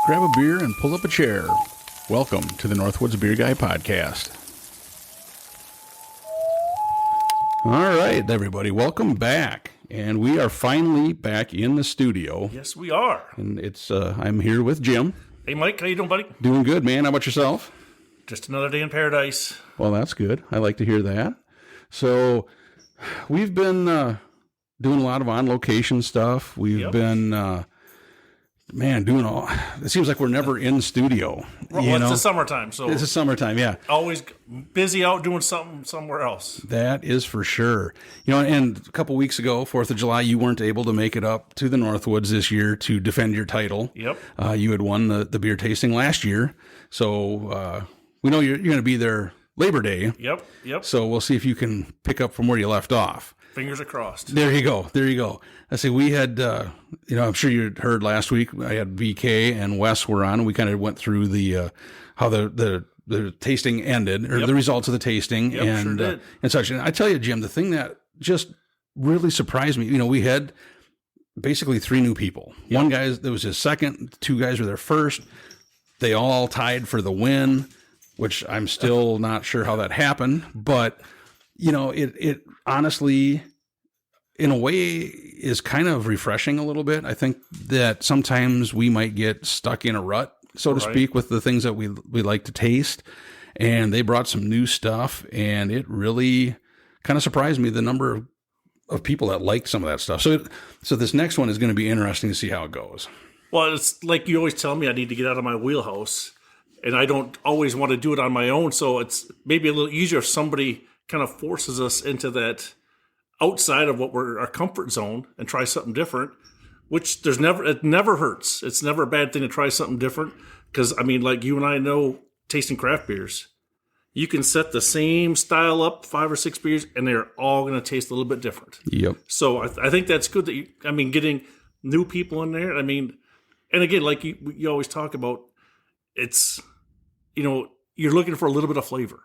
Grab a beer and pull up a chair. Welcome to the Northwoods Beer Guy podcast. All right, everybody, welcome back. And we are finally back in the studio. Yes, we are. And it's I'm here with Jim. Hey, Mike, how you doing, buddy? Doing good, man. How about yourself? Just another day in paradise. Well, that's good. I like to hear that. So we've been doing a lot of on-location stuff. We've been... doing all. It seems like we're never in studio. Well, it's the summertime, so it's the summertime. Yeah, always busy out doing something somewhere else. That is for sure. And a couple weeks ago, 4th of July, you weren't able to make it up to the Northwoods this year to defend your title. Yep. You had won the beer tasting last year, so we know you're going to be there Labor Day. Yep. So we'll see if you can pick up from where you left off. Fingers are crossed. There you go. I say we had, I'm sure you heard last week, I had VK and Wes were on, and we kind of went through the how the tasting ended, or the results of the tasting, and such. And I tell you, Jim, the thing that just really surprised me, we had basically 3 new people. Yep. One guy, that was his second, 2 guys were their first. They all tied for the win, which I'm still not sure how that happened, but it honestly, in a way, is kind of refreshing a little bit. I think that sometimes we might get stuck in a rut, so to speak, with the things that we like to taste. And they brought some new stuff, and it really kind of surprised me, the number of people that like some of that stuff. So this next one is going to be interesting to see how it goes. Well, it's like you always tell me, I need to get out of my wheelhouse, and I don't always want to do it on my own. So it's maybe a little easier if somebody kind of forces us into that outside of our comfort zone and try something different, which it never hurts. It's never a bad thing to try something different. Because, like you and I know, tasting craft beers, you can set the same style up, 5 or 6 beers, and they're all going to taste a little bit different. Yep. So I think that's good that getting new people in there. And again, like you always talk about, it's, you're looking for a little bit of flavor.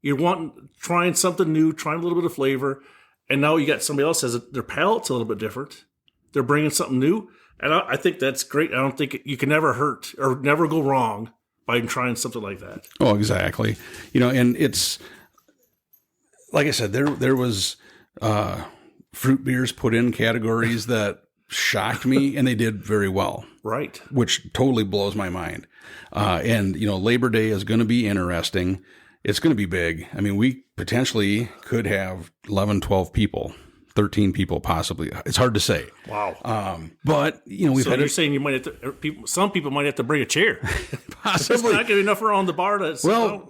You're trying something new, trying a little bit of flavor. And now you got somebody else says their palate's a little bit different. They're bringing something new. And I think that's great. I don't think you can never hurt or never go wrong by trying something like that. Oh, exactly. And it's, like I said, there was fruit beers put in categories that shocked me, and they did very well. Right. Which totally blows my mind. And Labor Day is going to be interesting. It's going to be big. We potentially could have 11, 12 people, 13 people possibly. It's hard to say. Wow. But, we've so had... you're saying you might have to, some people might have to bring a chair. Possibly. It's not going to be enough around the bar to...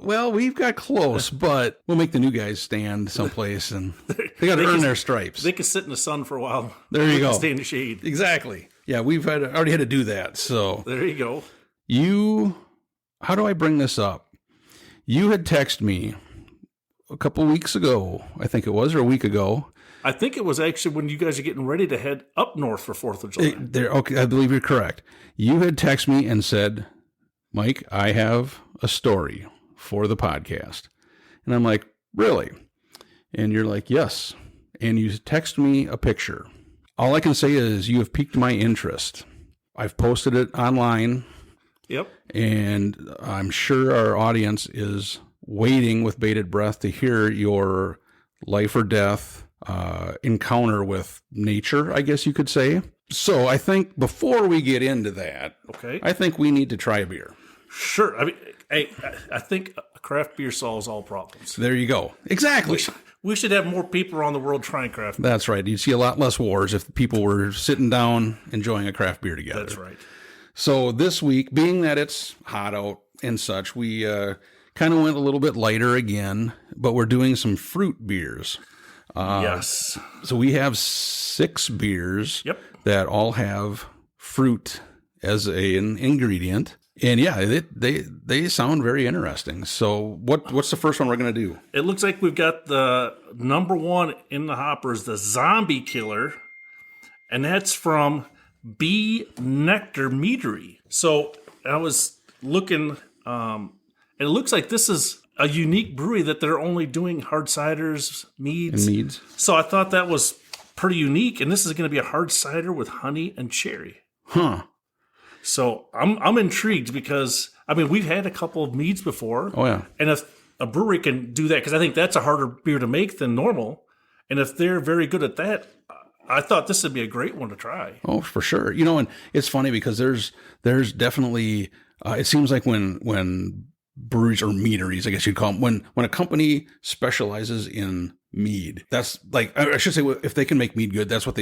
Well, we've got close, but we'll make the new guys stand someplace, and they got to earn their stripes. They can sit in the sun for a while. There you go. Stay in the shade. Exactly. Yeah, we've already had to do that, so... There you go. How do I bring this up? You had texted me a couple weeks ago, I think it was, or a week ago. I think it was actually when you guys are getting ready to head up north for 4th of July. Okay, I believe you're correct. You had texted me and said, Mike, I have a story for the podcast. And I'm like, really? And you're like, yes. And you text me a picture. All I can say is you have piqued my interest. I've posted it online. Yep. And I'm sure our audience is waiting with bated breath to hear your life or death encounter with nature, I guess you could say. So I think before we get into that, I think we need to try a beer. Sure. I think a craft beer solves all problems. There you go. Exactly. We should have more people around the world trying craft beer. That's right. You'd see a lot less wars if people were sitting down enjoying a craft beer together. That's right. So this week, being that it's hot out and such, we kind of went a little bit lighter again, but we're doing some fruit beers. Yes. So we have 6 beers Yep. that all have fruit as an ingredient. And yeah, they sound very interesting. So what's the first one we're going to do? It looks like we've got the number one in the hoppers, the Zombie Killer, and that's from B Nektar Meadery. So I was looking, and it looks like this is a unique brewery that they're only doing hard ciders, meads. And meads. So I thought that was pretty unique, and this is going to be a hard cider with honey and cherry. Huh. So I'm intrigued because, I mean, we've had a couple of meads before. Oh, yeah. And if a brewery can do that, because I think that's a harder beer to make than normal, and if they're very good at that, I thought this would be a great one to try. Oh, for sure. And it's funny because there's definitely, it seems like when breweries or meaderies, I guess you'd call them, when a company specializes in mead, that's like, I should say, if they can make mead good, that's what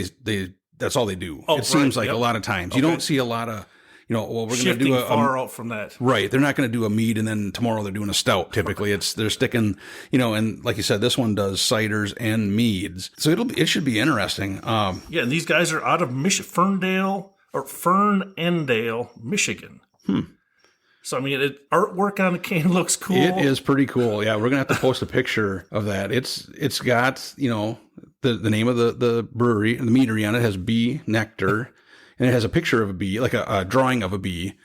that's all they do. It seems like a lot of times. You don't see a lot of, we're going to do a far out from that. Right. They're not going to do a mead and then tomorrow they're doing a stout. Typically they're sticking, and like you said, this one does ciders and meads. So it should be interesting. Yeah. And these guys are out of Fernendale, Michigan. So, I mean, artwork on the can looks cool. It is pretty cool. Yeah. We're going to have to post a picture of that. It's got, the name of the brewery and the meadery on it has B Nektar. And it has a picture of a bee, like a drawing of a bee,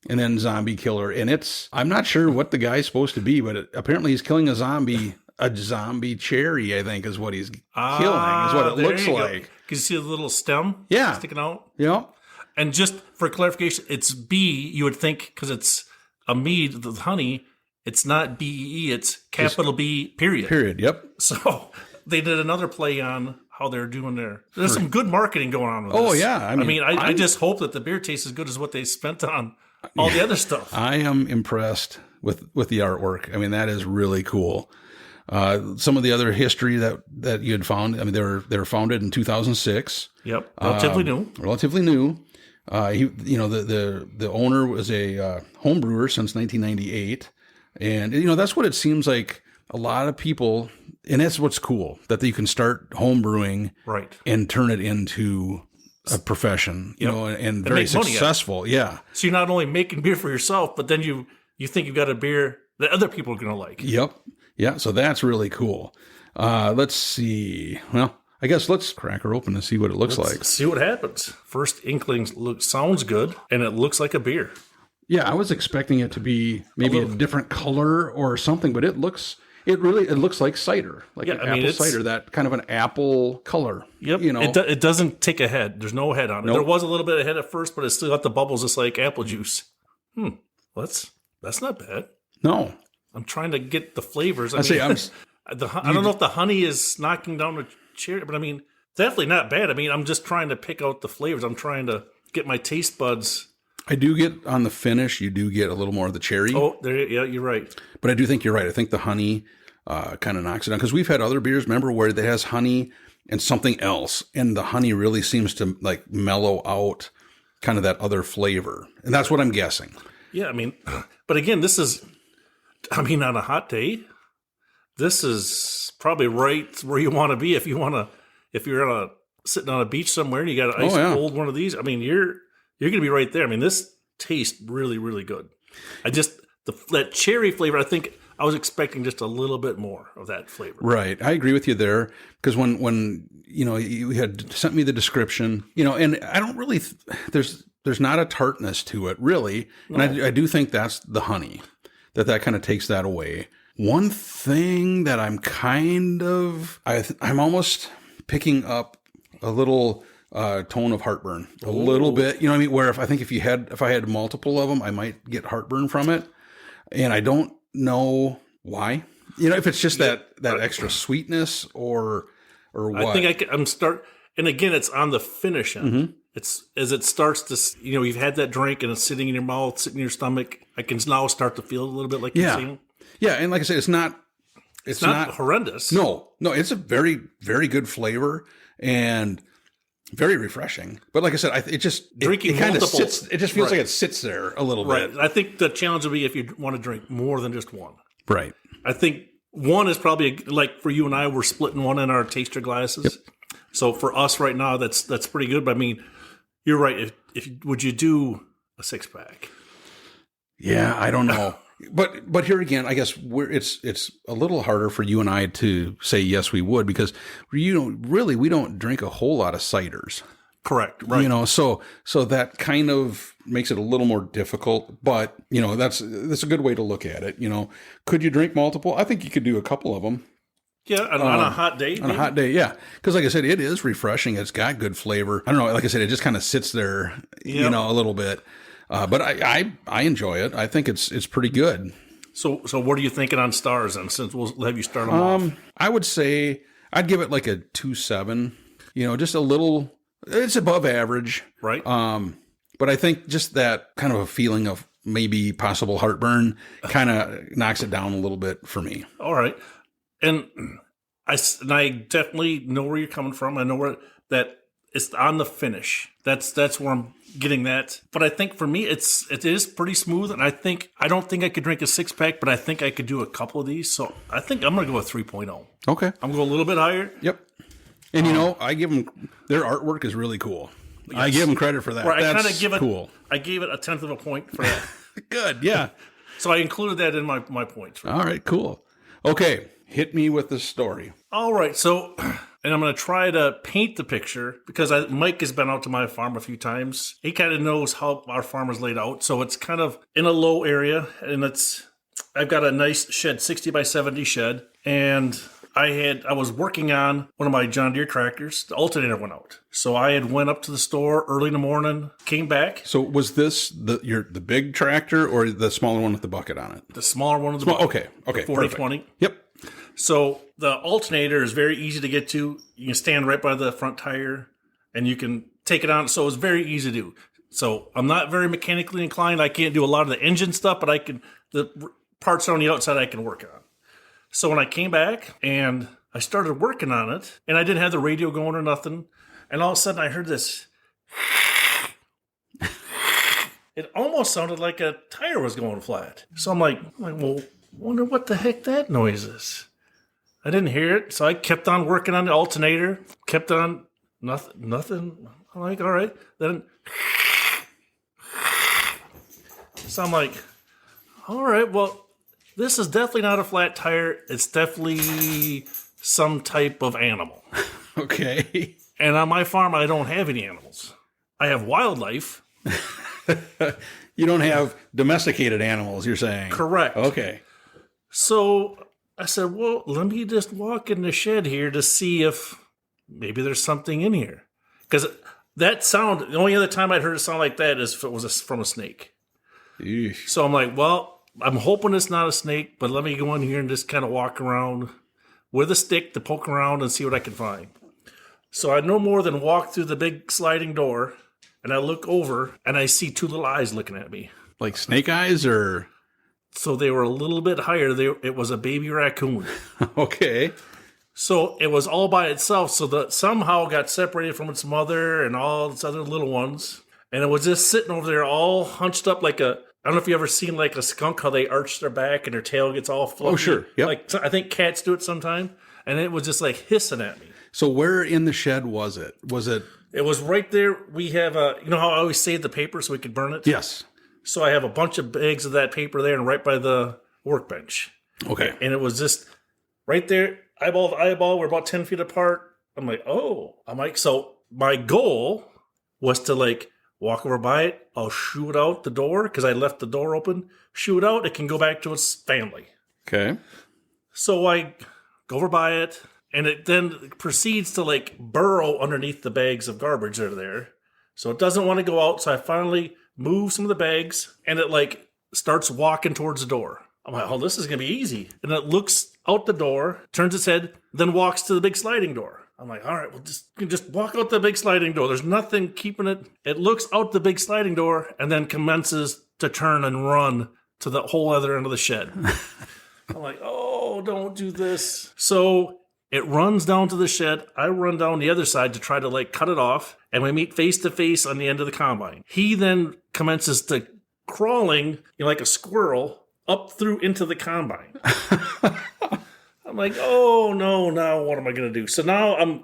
and then Zombie Killer. And I'm not sure what the guy's supposed to be, but apparently he's killing a zombie cherry, I think is what he's killing, is what it looks like. Can you see the little stem sticking out? Yeah. And just for clarification, it's B, you would think, because it's a mead with honey, it's not B-E-E, it's capital B, period. Period, yep. So they did another play on how they're doing there's some good marketing going on with this. Oh, yeah. I just hope that the beer tastes as good as what they spent on all the other stuff. I am impressed with the artwork. I mean, that is really cool. Some of the other history that you had found, I mean, they were founded in 2006. Yep. Relatively new. The owner was a home brewer since 1998. And, that's what it seems like a lot of people, and that's what's cool, that you can start home brewing and turn it into a profession, and very successful. Yeah. So you're not only making beer for yourself, but then you think you've got a beer that other people are going to like. Yep. Yeah. So that's really cool. Let's see. Well, I guess let's crack her open and see what it looks like. See what happens. First inklings sounds good, and it looks like a beer. Yeah. I was expecting it to be maybe a different color or something, but it looks like cider, apple cider, that kind of an apple color. Yep. It doesn't take a head. There's no head on it. Nope. There was a little bit of head at first, but it still got the bubbles just like apple juice. That's not bad. No. I'm trying to get the flavors. I don't know if the honey is knocking down the cherry, but I mean, definitely not bad. I mean, I'm just trying to pick out the flavors. I'm trying to get my taste buds. I do get on the finish, you do get a little more of the cherry. Oh, you're right. But I do think you're right. I think the honey kind of knocks it down, because we've had other beers, remember, where it has honey and something else, and the honey really seems to like mellow out kind of that other flavor, and that's what I'm guessing. Yeah, I mean, but again, on a hot day, this is probably right where you want to be if you're sitting on a beach somewhere and you got an ice cold one of these. I mean, you're going to be right there. I mean, this tastes really, really good. That cherry flavor, I think I was expecting just a little bit more of that flavor. Right. I agree with you there, because when you had sent me the description, and I don't really, there's not a tartness to it really. No. And I do think that's the honey, that kind of takes that away. One thing that I'm I'm almost picking up a little tone of heartburn, a little bit, you know what I mean? Where if I had multiple of them, I might get heartburn from it. And I don't know why, if it's just that extra sweetness or what. I think I'm and again, it's on the finish end. Mm-hmm. It's as it starts to, you've had that drink and it's sitting in your mouth, sitting in your stomach. I can now start to feel a little bit like you're saying. Yeah. And like I said, it's not horrendous. No, it's a very, very good flavor and very refreshing. But like I said, it kind of sits. It just feels like it sits there a little bit. I think the challenge will be if you want to drink more than just one. Right. I think one is probably like for you and I, we're splitting one in our taster glasses. Yep. So for us right now, that's pretty good. But I mean, you're right. If would you do a 6-pack? Yeah, I don't know. But here again, I guess it's a little harder for you and I to say yes we would, because we don't drink a whole lot of ciders. Correct. Right. So that kind of makes it a little more difficult, but that's a good way to look at it. Could you drink multiple? I think you could do a couple of them. Yeah, on a hot day. On a hot day, yeah. Because like I said, it is refreshing. It's got good flavor. I don't know. Like I said, it just kind of sits there, a little bit. But I enjoy it. I think it's pretty good. So what are you thinking on stars then? Since we'll have you start them off. I would say I'd give it like a 2.7. Just a little. It's above average, right? But I think just that kind of a feeling of maybe possible heartburn kind of knocks it down a little bit for me. All right, and I definitely know where you're coming from. I know where that it's on the finish. That's where I'm getting that. But I think for me, it is pretty smooth, and I don't think I could drink a 6-pack, but I think I could do a couple of these. So I think I'm going to go with 3.0. Okay, I'm going a little bit higher. Yep. And I give them their artwork is really cool. Yes. I give them credit for that. Right, That's cool. I gave it a 1/10 of a point for that. Good, yeah. So I included that in my points. All right, cool. Okay, hit me with the story. All right, so, and I'm going to try to paint the picture because Mike has been out to my farm a few times. He kind of knows how our farm is laid out. So it's kind of in a low area, and I've got a nice shed, 60 by 70 shed, and I was working on one of my John Deere tractors. The alternator went out. So I had went up to the store early in the morning, came back. So was this the big tractor or the smaller one with the bucket on it? The smaller one with the bucket. Okay. 40/20. Yep. So the alternator is very easy to get to. You can stand right by the front tire and you can take it on. So it's very easy to do. So I'm not very mechanically inclined. I can't do a lot of the engine stuff, but the parts on the outside I can work on. So when I came back and I started working on it, and I didn't have the radio going or nothing, and all of a sudden I heard this. It almost sounded like a tire was going flat. So I'm like, well, wonder what the heck that noise is. I didn't hear it, so I kept on working on the alternator, kept on, nothing. I'm like, all right. Then, so I'm like, all right, well, this is definitely not a flat tire. It's definitely some type of animal. Okay. And on my farm, I don't have any animals. I have wildlife. You don't have domesticated animals, you're saying? Correct. Okay. So I said, well, let me just walk in the shed here to see if maybe there's something in here. Because that sound, the only other time I'd heard it sound like that is if it was from a snake. Eesh. So I'm like, well, I'm hoping it's not a snake, but let me go in here and just kind of walk around with a stick to poke around and see what I can find. So I no more than walk through the big sliding door, and I look over, and I see two little eyes looking at me. Like snake eyes, or? So they were a little bit higher. It was a baby raccoon. Okay. So it was all by itself. So that somehow got separated from its mother and all its other little ones. And it was just sitting over there all hunched up like I don't know if you ever seen like a skunk, how they arch their back and their tail gets all fluffy. Oh, sure. Yep. Like I think cats do it sometime. And it was just like hissing at me. So where in the shed was it? Was it? It was right there. We have you know how I always save the paper so we could burn it? Yes. So I have a bunch of bags of that paper there and right by the workbench. Okay. And it was just right there, eyeball to eyeball. We're about 10 feet apart. I'm like, so my goal was to like walk over by it. I'll shoo it out the door because I left the door open. Shoo it out. It can go back to its family. Okay. So I go over by it and it then proceeds to like burrow underneath the bags of garbage that are there. So it doesn't want to go out. So I finally move some of the bags and it like starts walking towards the door. I'm like, this is going to be easy. And it looks out the door, turns its head, then walks to the big sliding door. I'm like, all right, well, just walk out the big sliding door. There's nothing keeping it. It looks out the big sliding door and then commences to turn and run to the whole other end of the shed. I'm like, don't do this. So it runs down to the shed. I run down the other side to try to like cut it off. And we meet face to face on the end of the combine. He then commences to crawling, like a squirrel up through into the combine. I'm like, oh no, now what am I going to do? So now I'm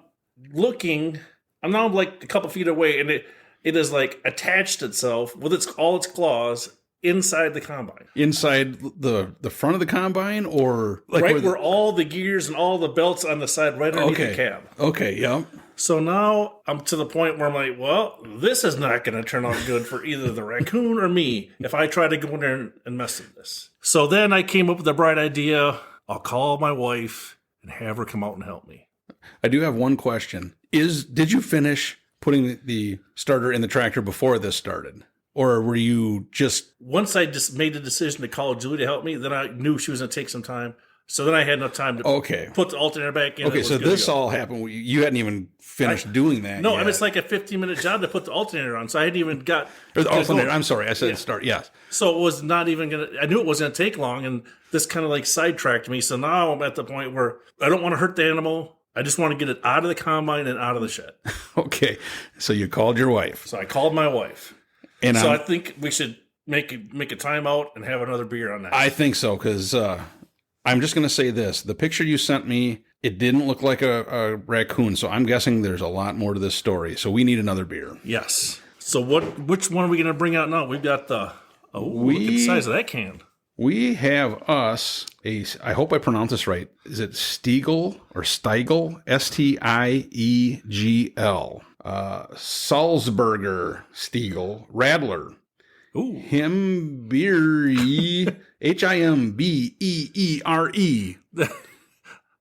looking, I'm like a couple feet away and it is like attached itself with all its claws inside the combine. Inside the front of the combine, or like right where all the gears and all the belts on the side, right underneath the cab. Okay, yeah. So now I'm to the point where I'm like, well, this is not going to turn out good for either the raccoon or me if I try to go in there and mess with this. So then I came up with a bright idea. I'll call my wife and have her come out and help me. I do have one question. Did you finish putting the starter in the tractor before this started? Or were you just... Once I just made the decision to call Julie to help me, then I knew she was going to take some time. So then I had enough time to put the alternator back in. Okay, so this all happened. You hadn't even finished doing that No, yet. I mean, it's like a 15-minute job to put the alternator on. So I hadn't even got... Or the alternator, I'm sorry, I said start, yes. So it was not even going to... I knew it wasn't going to take long, and this kind of like sidetracked me. So now I'm at the point where I don't want to hurt the animal. I just want to get it out of the combine and out of the shed. Okay, so you called your wife. So I called my wife. And so I think we should make a timeout and have another beer on that. I think so, because I'm just going to say this. The picture you sent me, it didn't look like a raccoon, so I'm guessing there's a lot more to this story. So we need another beer. Yes. So which one are we going to bring out now? We've got the... look at the size of that can. We have I hope I pronounce this right. Is it Stiegl or Stiegl? Stiegl. Salzburger Stiegl. Radler. Ooh. Himbeere. Himbeere.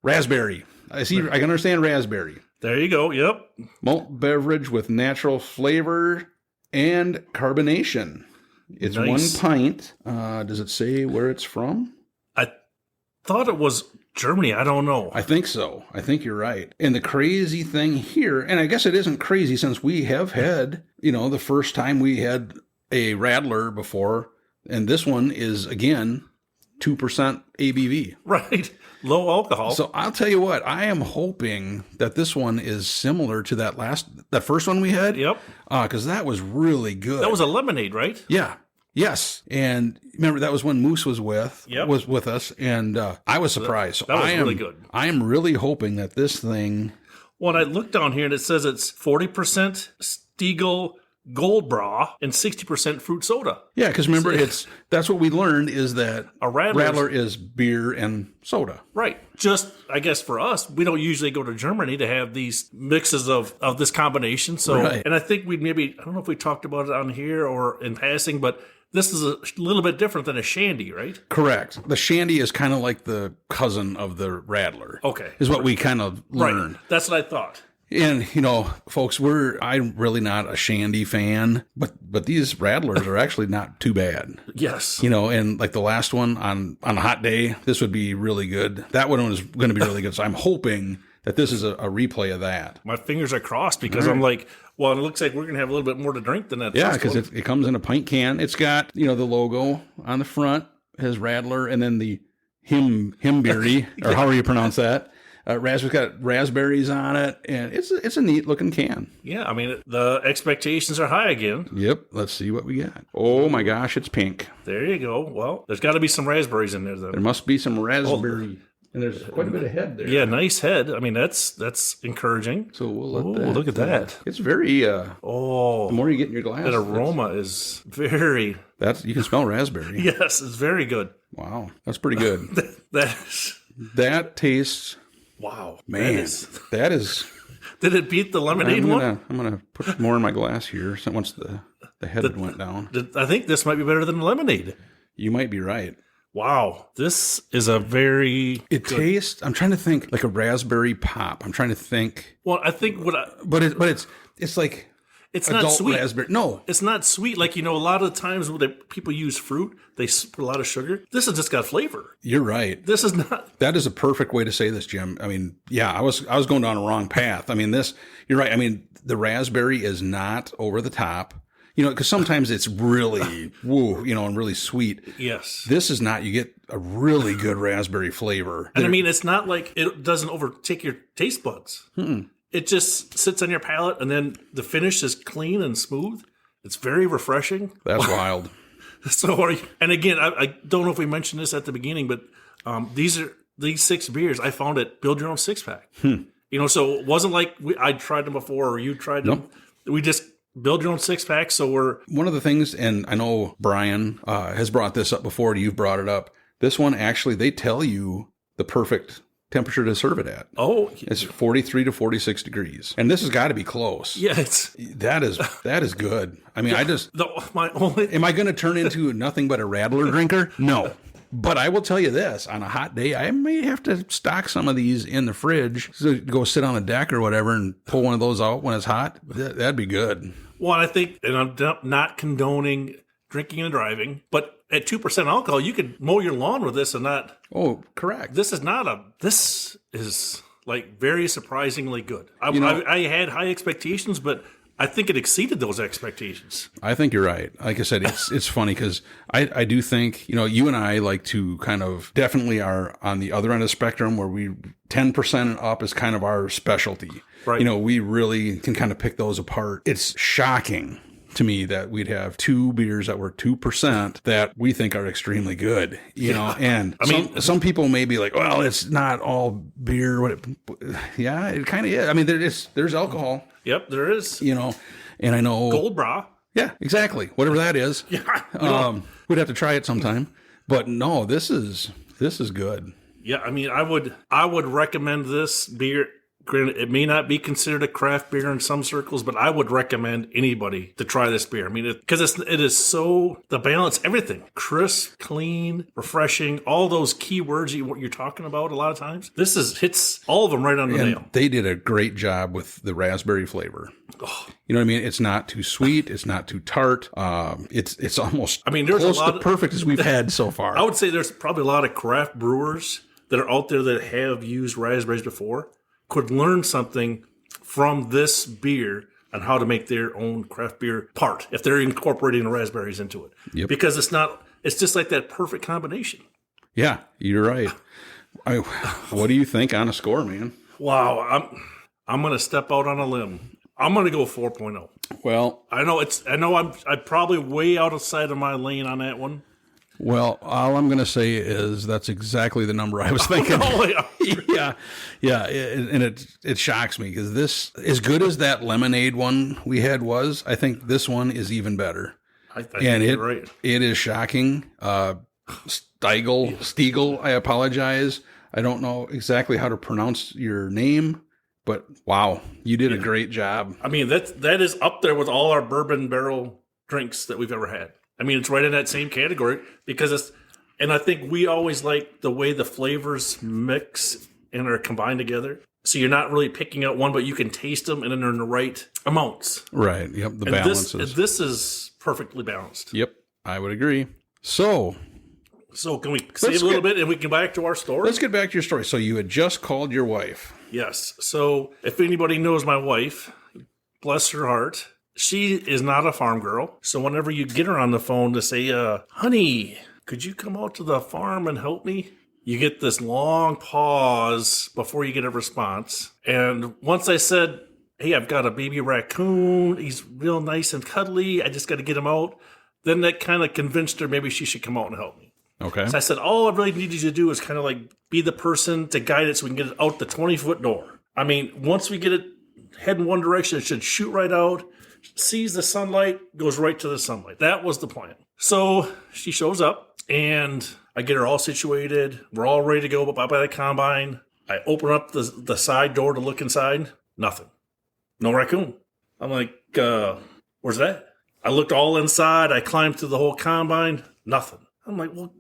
Raspberry. I can understand raspberry. There you go. Yep. Malt beverage with natural flavor and carbonation. It's nice. 1 pint. Does it say where it's from? I thought it was Germany. I don't know. I think so. I think you're right. And the crazy thing here, and I guess it isn't crazy since we have had, the first time we had a Radler before, and this one is, again, 2% ABV. Right. Low alcohol. So I'll tell you what, I am hoping that this one is similar to that first one we had. Yep. Because that was really good. That was a lemonade, right? Yeah. Yes. And remember, that was when Moose was with us, and I was surprised. That was really good. I am really hoping that this thing... Well, I looked down here, and it says it's 40% Stiegl Gold Bra and 60% fruit soda. Yeah, because remember, that's what we learned is that a Radler is beer and soda. Right. Just, I guess for us, we don't usually go to Germany to have these mixes of this combination. So, right. And I think I don't know if we talked about it on here or in passing, but this is a little bit different than a shandy, right? Correct. The shandy is kind of like the cousin of the Radler. Okay. Is what we kind of learned. Right. That's what I thought. And, folks, I'm really not a shandy fan, but these Radlers are actually not too bad. Yes. And like the last one on a hot day, this would be really good. That one was going to be really good. So I'm hoping that this is a replay of that. My fingers are crossed because I'm like, well, it looks like we're going to have a little bit more to drink than that. Yeah, because it comes in a pint can. It's got, the logo on the front, has Radler, and then the Himbeere, or however you pronounce that. It's got raspberries on it, and it's a neat looking can. Yeah, I mean, the expectations are high again. Yep, let's see what we got. Oh my gosh, it's pink. There you go. Well, there's got to be some raspberries in there, though. There must be some raspberry, and there's quite a bit of head there. Yeah, nice head. I mean, that's encouraging. So we'll let that. Look at that. It's very. The more you get in your glass, that aroma is very. You can smell raspberry. Yes, it's very good. Wow, that's pretty good. that tastes. Wow, man, that is. Did it beat the lemonade one? I'm gonna put more in my glass here. So once the head went down, I think this might be better than the lemonade. You might be right. Wow, this is a very. It tastes. I'm trying to think like a raspberry pop. I'm trying to think. Well, I think but it's like. It's adult not sweet. Raspberry. No. It's not sweet. Like, a lot of the times when people use fruit, they put a lot of sugar. This has just got flavor. You're right. This is not. That is a perfect way to say this, Jim. I mean, yeah, I was going down a wrong path. I mean, you're right. I mean, the raspberry is not over the top, because sometimes it's really, and really sweet. Yes. This is not. You get a really good raspberry flavor. And I mean, it's not like it doesn't overtake your taste buds. Mm-mm. It just sits on your palate, and then the finish is clean and smooth. It's very refreshing. That's wild. So, and again, I don't know if we mentioned this at the beginning, but these 6 beers I found at Build Your Own Six Pack. So it wasn't like I tried them before or you tried them. Nope. We just build your own six pack. So we're one of the things, and I know Brian has brought this up before. You've brought it up. This one, actually, they tell you the perfect temperature to serve it at. oh It's 43 to 46 degrees. And this has got to be close. yeah, it's That is good. I mean, my only. am I going to turn into nothing but a Radler drinker? No. But I will tell you this, on a hot day, I may have to stock some of these in the fridge, so go sit on the deck or whatever and pull one of those out when it's hot. That'd be good. Well, I think, and I'm not condoning drinking and driving, but at 2% alcohol, you could mow your lawn with this and not. Oh, correct. This is like very surprisingly good. I had high expectations, but I think it exceeded those expectations. I think you're right. Like I said, it's funny because I do think, you and I like to kind of definitely are on the other end of the spectrum where 10% and up is kind of our specialty. Right. We really can kind of pick those apart. It's shocking to me that we'd have two beers that were 2% that we think are extremely good, and I mean, some people may be like, well, it's not all beer. Yeah, it kind of is. I mean, there's alcohol. Yep, there is. And I know Gold bra. Yeah, exactly. Whatever that is. Yeah. We'd have to try it sometime. But no, this is good. Yeah, I mean, I would recommend this beer. Granted, it may not be considered a craft beer in some circles, but I would recommend anybody to try this beer. I mean, because it is so, the balance, everything, crisp, clean, refreshing, all those key words you're talking about a lot of times. This hits all of them right on the nail. They did a great job with the raspberry flavor. Oh. You know what I mean? It's not too sweet. It's not too tart. It's almost there's close a lot to perfect as we've had so far. I would say there's probably a lot of craft brewers that are out there that have used raspberries before. Could learn something from this beer on how to make their own craft beer tart if they're incorporating the raspberries into it. Yep. Because it's just like that perfect combination. Yeah, you're right. What do you think on a score, man? Wow, I'm going to step out on a limb. I'm going to go 4.0. Well, I know I'm probably way outside of my lane on that one. Well, all I'm going to say is that's exactly the number I was thinking. Yeah. And it shocks me because this, as good as that lemonade one we had was, I think this one is even better. I think you're right. It is shocking. Stiegl, I apologize. I don't know exactly how to pronounce your name, but wow, you did a great job. I mean, that is up there with all our bourbon barrel drinks that we've ever had. I mean, it's right in that same category because and I think we always like the way the flavors mix and are combined together. So you're not really picking out one, but you can taste them and then they're in the right amounts. Right. Yep. The balances. This is perfectly balanced. Yep. I would agree. So can we save a little bit and we can back to our story? Let's get back to your story. So you had just called your wife. Yes. So if anybody knows my wife, bless her heart, she is not a farm girl. So whenever you get her on the phone to say, honey, could you come out to the farm and help me? You get this long pause before you get a response. And once I said, hey, I've got a baby raccoon. He's real nice and cuddly. I just got to get him out. Then that kind of convinced her maybe she should come out and help me. Okay. So I said, all I really needed you to do is kind of like be the person to guide it so we can get it out the 20-foot door. I mean, once we get it head in one direction, it should shoot right out. Sees the sunlight, goes right to the sunlight. That was the plan. So she shows up, and I get her all situated. We're all ready to go by the combine. I open up the side door to look inside. Nothing. No raccoon. I'm like, where's that? I looked all inside. I climbed through the whole combine. Nothing. I'm like, well,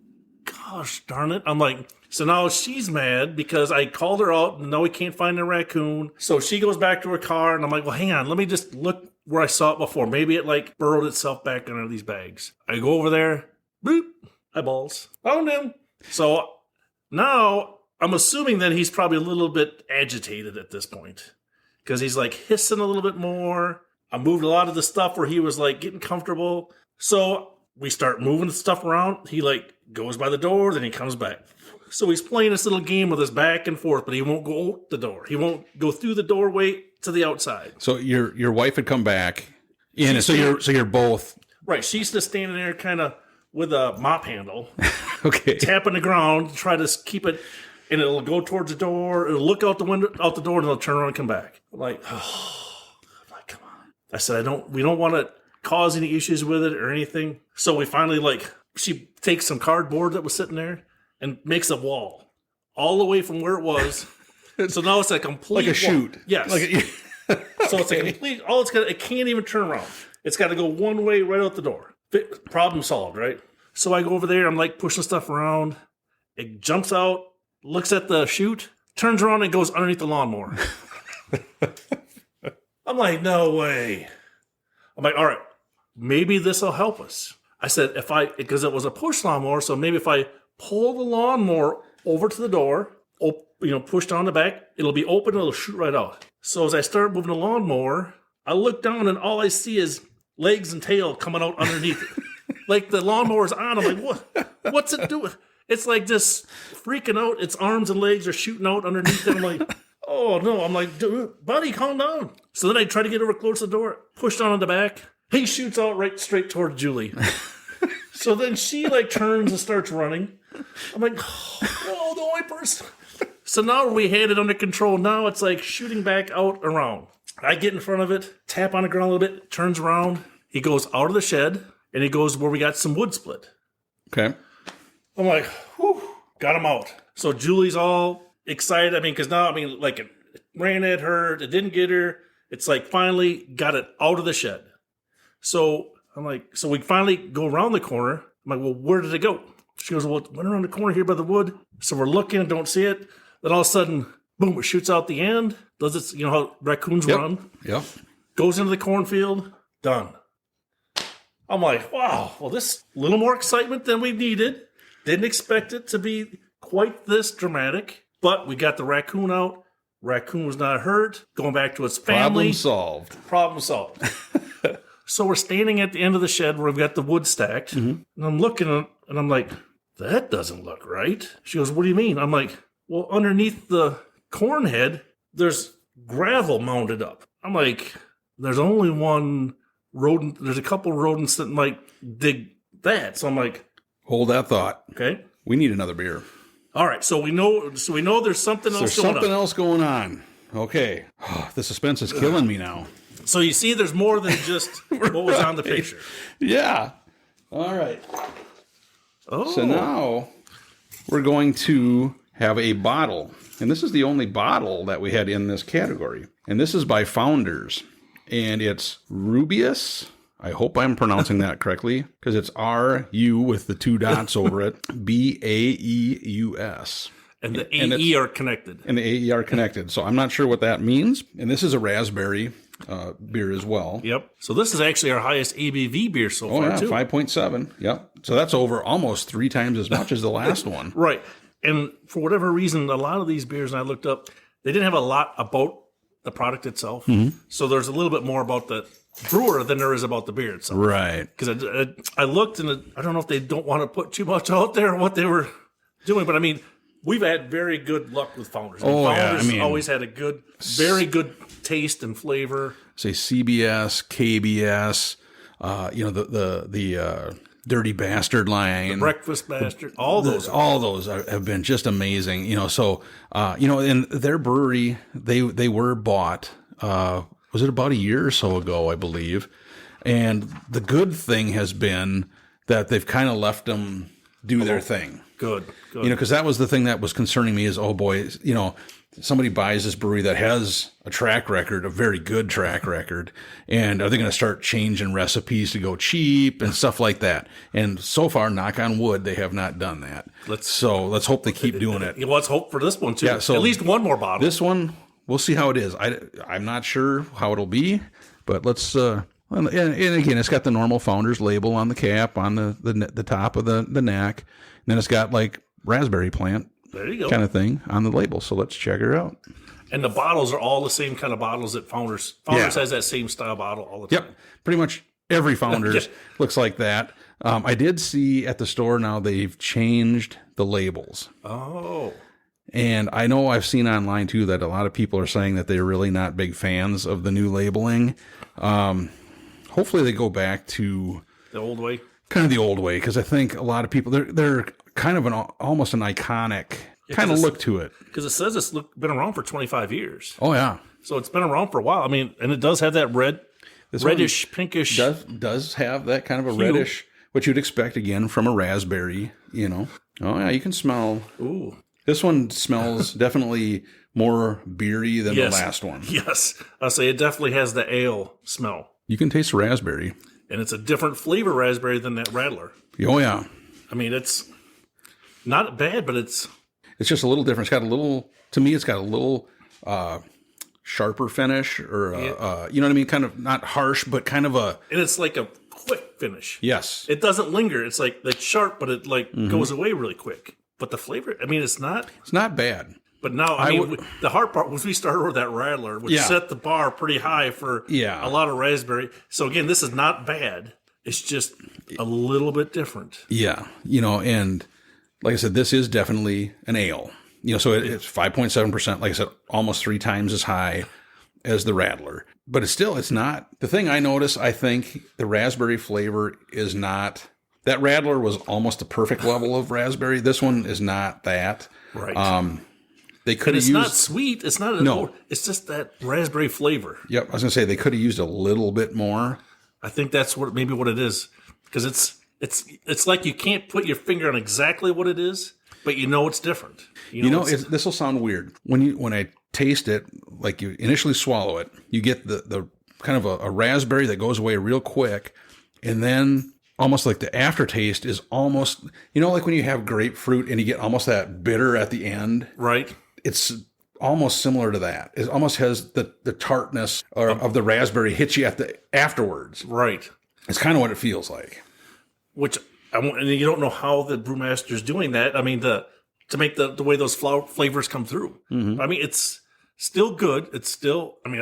gosh darn it. I'm like, so now she's mad because I called her out, and now we can't find the raccoon. So she goes back to her car, and I'm like, well, hang on. Let me just look where I saw it before. Maybe it like burrowed itself back under these bags. I go over there, boop, eyeballs, found him. So now I'm assuming that he's probably a little bit agitated at this point because he's like hissing a little bit more. I moved a lot of the stuff where he was like getting comfortable. So we start moving the stuff around. He like goes by the door, then he comes back. So he's playing this little game with us back and forth, but he won't go out the door. He won't go through the doorway to the outside. So your wife had come back in, so you're both right. She's just standing there, kind of with a mop handle, okay, tapping the ground to try to keep it, and it'll go towards the door. It'll look out the window, out the door, and it'll turn around and come back. I'm like, come on, I said, we don't want to cause any issues with it or anything. So we finally she takes some cardboard that was sitting there and makes a wall all the way from where it was. So now it's a complete like a chute. Yes. So it's a complete, it can't even turn around. It's got to go one way right out the door. Problem solved, right? So I go over there, I'm like pushing stuff around. It jumps out, looks at the chute, turns around and goes underneath the lawnmower. I'm like, no way. I'm like, all right, maybe this will help us. I said, because it was a push lawnmower, so maybe if I pull the lawnmower over to the door, push down the back, it'll be open, it'll shoot right out. So as I start moving the lawnmower, I look down and all I see is legs and tail coming out underneath it. Like the lawnmower's on. I'm like, what's it doing? It's like just freaking out. Its arms and legs are shooting out underneath it. I'm like, oh no. I'm like, dude, buddy, calm down. So then I try to get over close to the door, push down on the back. He shoots out right straight towards Julie. So then she turns and starts running. I'm like, oh, the wipers. So now we had it under control. Now it's shooting back out around. I get in front of it, tap on the ground a little bit, turns around. He goes out of the shed, and he goes where we got some wood split. Okay. I'm like, whew, got him out. So Julie's all excited. Because now, it ran at her. It didn't get her. It's finally got it out of the shed. So I'm like, so we finally go around the corner. I'm like, well, where did it go? She goes, well, it went around the corner here by the wood. So we're looking, don't see it. Then all of a sudden, boom, it shoots out the end. Does it, how raccoons run? Yep. Goes into the cornfield. Done. I'm like, wow, well, this a little more excitement than we needed. Didn't expect it to be quite this dramatic. But we got the raccoon out. Raccoon was not hurt. Going back to its family. Problem solved. So we're standing at the end of the shed where we've got the wood stacked. Mm-hmm. And I'm looking and I'm like, that doesn't look right. She goes, what do you mean? I'm like, well, underneath the corn head, there's gravel mounded up. I'm like, there's only one rodent. There's a couple rodents that might dig that. So I'm like, hold that thought. Okay. We need another beer. All right. So we know there's something else there's going on. Something else going on. Okay. Oh, the suspense is killing me now. So you see, there's more than just what was on the picture. Yeah. All right. Oh. So now we're going to have a bottle. And this is the only bottle that we had in this category. And this is by Founders. And it's Rubaeus. I hope I'm pronouncing that correctly, because it's R-U with the two dots over it. B-A-E-U-S. And the A-E are connected. And the A-E are connected. So I'm not sure what that means. And this is a raspberry beer as well. Yep. So this is actually our highest ABV beer so far, too. 5.7. Yep. So that's over almost 3 times as much as the last one. Right. And for whatever reason, a lot of these beers, and I looked up, they didn't have a lot about the product itself. Mm-hmm. So there's a little bit more about the brewer than there is about the beer itself. Right. Because I looked, and I don't know if they don't want to put too much out there or what they were doing, but we've had very good luck with Founders. Founders always had a very good taste and flavor. Say CBS, KBS, the Dirty Bastard line, the Breakfast Bastard, all those have been just amazing. In their brewery, they were bought. Was it about a year or so ago, I believe? And the good thing has been that they've kind of left them do their thing. Good. Because that was the thing that was concerning me is, oh boy, somebody buys this brewery that has a track record, a very good track record, and are they going to start changing recipes to go cheap and stuff like that? And so far, knock on wood, they have not done that. Let's hope they keep doing it. Let's hope for this one too. Yeah, so at least one more bottle. This one, we'll see how it is. I'm not sure how it'll be, but let's. And again, it's got the normal Founders label on the cap, on the top of the neck, and then it's got raspberry plant. There you go. Kind of thing on the label. So let's check her out. And the bottles are all the same kind of bottles that Founders has that same style bottle all the time. Yep. Pretty much every Founders looks like that. I did see at the store now they've changed the labels. Oh. And I know I've seen online too that a lot of people are saying that they're really not big fans of the new labeling. Hopefully they go back to the old way. Kind of the old way, because I think a lot of people, they're kind of almost an iconic kind of look to it. Because it says it's been around for 25 years. Oh, yeah. So it's been around for a while. And it does have that red. This reddish, pinkish. does have that kind of a reddish, what you'd expect again from a raspberry, Oh yeah, you can smell. Ooh. This one smells definitely more beery than the last one. Yes. I'll say it definitely has the ale smell. You can taste raspberry. And it's a different flavor raspberry than that Radler. Oh yeah. I mean, it's not bad, but it's just a little different. It's got a little, to me, it's got a little sharper finish, or you know what I mean? Kind of not harsh, but kind of a. And it's like a quick finish. Yes. It doesn't linger. It's like sharp, but it goes away really quick. But the flavor, I mean, it's not bad. But now, I mean, the hard part was we started with that Radler, which set the bar pretty high for a lot of raspberry. So again, this is not bad. It's just a little bit different. Yeah. And like I said, this is definitely an ale. So it's 5.7%, like I said, almost 3 times as high as the Radler. But it's not. The thing I notice, I think the raspberry flavor is not. That Radler was almost the perfect level of raspberry. This one is not that. Right. They could have used. It's not sweet. It's not. No. It's just that raspberry flavor. Yep. I was going to say they could have used a little bit more. I think that's maybe what it is. Because it's like you can't put your finger on exactly what it is, but it's different. This will sound weird. When I taste it, like you initially swallow it, you get the kind of a raspberry that goes away real quick, and then almost like the aftertaste is almost, like when you have grapefruit and you get almost that bitter at the end. Right. It's almost similar to that. It almost has the tartness of the raspberry hits you afterwards. Right. It's kind of what it feels like. Which, and you don't know how the brewmaster's doing that. I mean, to make the way those flavors come through. Mm-hmm. I mean, it's still good. It's still, I mean,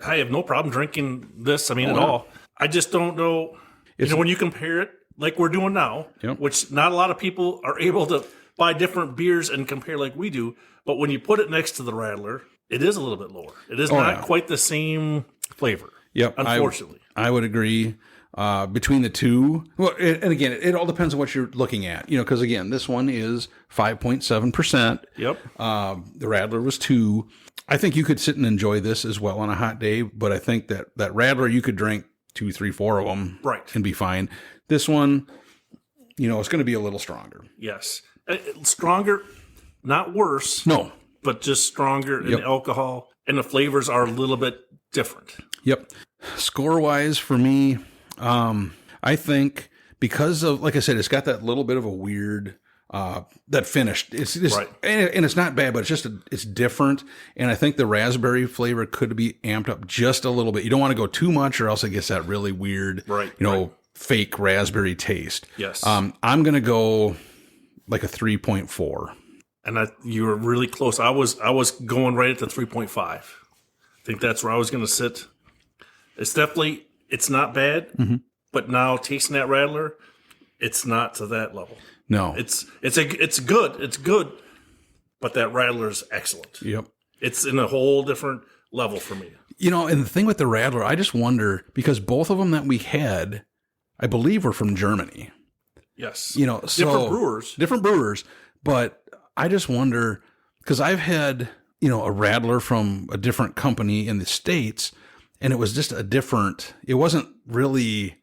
I have no problem drinking this, at all. I just don't know, when you compare it like we're doing now, which not a lot of people are able to buy different beers and compare like we do. But when you put it next to the Radler, it is a little bit lower. It is not quite the same flavor. Yep. Unfortunately. I would agree. Between the two, well, and again, it all depends on what you're looking at, because again, this one is 5.7%. Yep. The Radler was 2. I think you could sit and enjoy this as well on a hot day, but I think that Radler, you could drink 2, 3, 4 of them, right, and be fine. This one, it's going to be a little stronger. Yes, stronger, not worse. No, but just stronger in alcohol, and the flavors are a little bit different. Yep. Score-wise, for me, I think because of, like I said, it's got that little bit of a weird, that finish. It's right. And it's not bad, but it's different. And I think the raspberry flavor could be amped up just a little bit. You don't want to go too much, or else it gets that really weird, fake raspberry taste. Yes. I'm going to go like a 3.4. And you were really close. I was going right at the 3.5. I think that's where I was going to sit. It's not bad, but now tasting that Radler, it's not to that level. No, it's good. It's good, but that Radler is excellent. Yep, it's in a whole different level for me. And the thing with the Radler, I just wonder, because both of them that we had, I believe, were from Germany. Yes, different brewers, but I just wonder, because I've had a Radler from a different company in the States. And it was just it wasn't really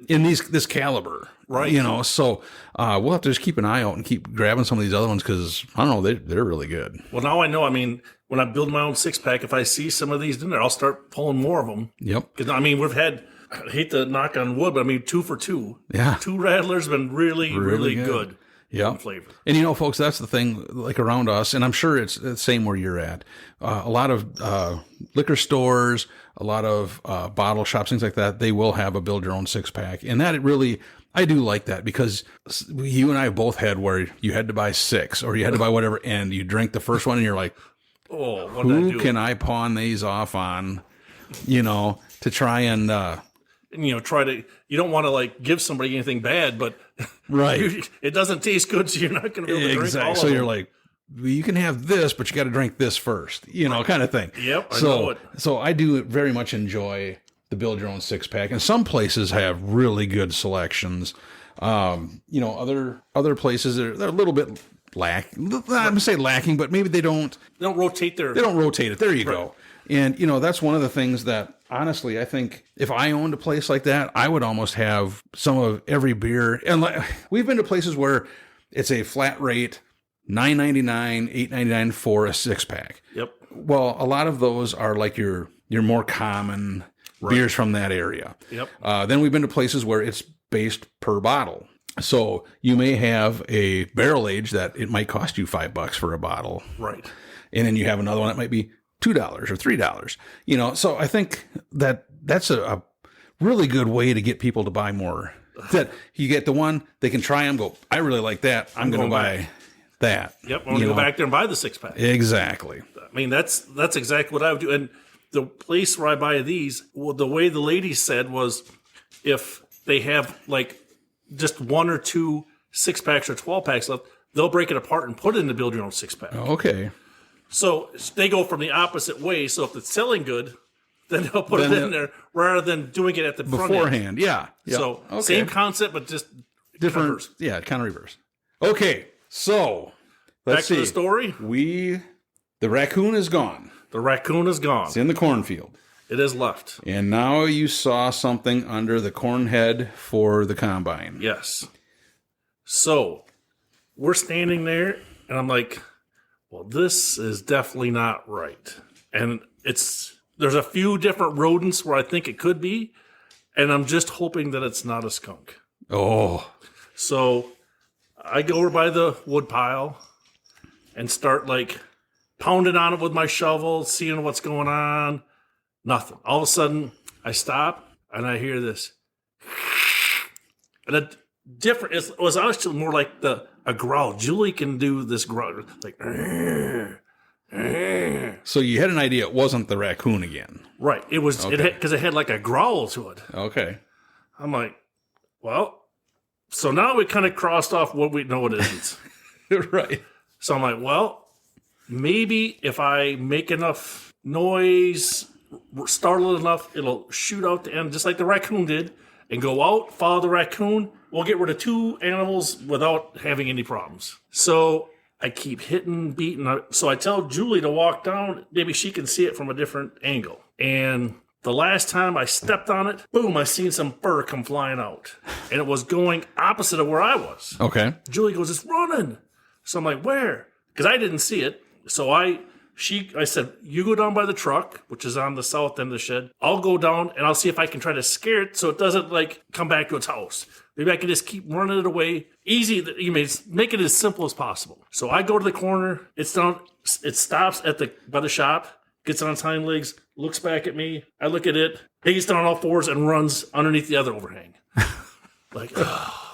in this caliber. Right. So we'll have to just keep an eye out and keep grabbing some of these other ones, because, I don't know, they're really good. Well, now I know. I mean, when I build my own 6-pack, if I see some of these in there, I'll start pulling more of them. Yep. Because, we've had, I hate to knock on wood, but 2 for 2. Yeah. 2 Radlers have been really good. Yeah, flavor. And folks, that's the thing. Like around us, and I'm sure it's the same where you're at. A lot of liquor stores, a lot of bottle shops, things like that. They will have a build your own 6-pack, and that I do like that, because you and I both had where you had to buy 6 or you had to buy whatever, and you drink the first one, and you're like, "Oh, who can I pawn these off on?" To try and. Try to. You don't want to give somebody anything bad, but right, it doesn't taste good, so you're not going to be able to drink all of them. So you're like, you can have this, but you got to drink this first, kind of thing. Yep, I know it. So I do very much enjoy the build your own 6-pack, and some places have really good selections. Other places they're a little bit I'm gonna say lacking, but maybe they don't rotate They don't rotate it. There you go. And that's one of the things that honestly, I think if I owned a place like that, I would almost have some of every beer. And we've been to places where it's a flat rate, $9.99, $8.99 for a 6-pack. Yep. Well, a lot of those are like your more common beers from that area. Yep. Then we've been to places where it's based per bottle. So you may have a barrel age that it might cost you $5 for a bottle. Right. And then you have another one that might be $2 or $3. So I think that's a really good way to get people to buy more. That you get the one, they can try them, go, I really like that. I'm going to buy that. Yep. I'm going to go back there and buy the 6-pack. Exactly. I mean, that's exactly what I would do. And the place where I buy these, well, the way the lady said was if they have like just 1 or 2 6-packs or 12-packs left, they'll break it apart and put it in the build your own 6-pack. Okay. So they go from the opposite way. So if it's selling good, then they'll put it in there rather than doing it at the front beforehand. end. Yeah. So same concept, but just different. Reverse. Yeah, kind of reverse. Okay. So Back to the story. The raccoon is gone. The raccoon is gone. It's in the cornfield. It is left. And now you saw something under the corn head for the combine. Yes. So we're standing there, and I'm like, well, this is definitely not right. And there's a few different rodents where I think it could be, and I'm just hoping that it's not a skunk. Oh. So I go over by the wood pile and start like pounding on it with my shovel, seeing what's going on. Nothing. All of a sudden, I stop and I hear this. And it was actually more like a growl. Julie can do this growl. Like, So you had an idea it wasn't the raccoon again. Right. It was, because it had like a growl to it. Okay. I'm like, well, so now we kind of crossed off what we know it isn't. Right. So I'm like, well, maybe if I make enough noise, startle it enough, it'll shoot out the end, just like the raccoon did, and go out, follow the raccoon. We'll get rid of 2 animals without having any problems. So I keep hitting, beating. So I tell Julie to walk down. Maybe she can see it from a different angle. And the last time I stepped on it, boom, I seen some fur come flying out. And it was going opposite of where I was. Okay. Julie goes, it's running. So I'm like, where? Because I didn't see it. So I said, you go down by the truck, which is on the south end of the shed. I'll go down and I'll see if I can try to scare it so it doesn't like come back to its house. Maybe I can just keep running it away. Easy. You may make it as simple as possible. So I go to the corner. It's down. It stops by the shop, gets on its hind legs, looks back at me. I look at it. He gets down on all fours and runs underneath the other overhang. Like, oh.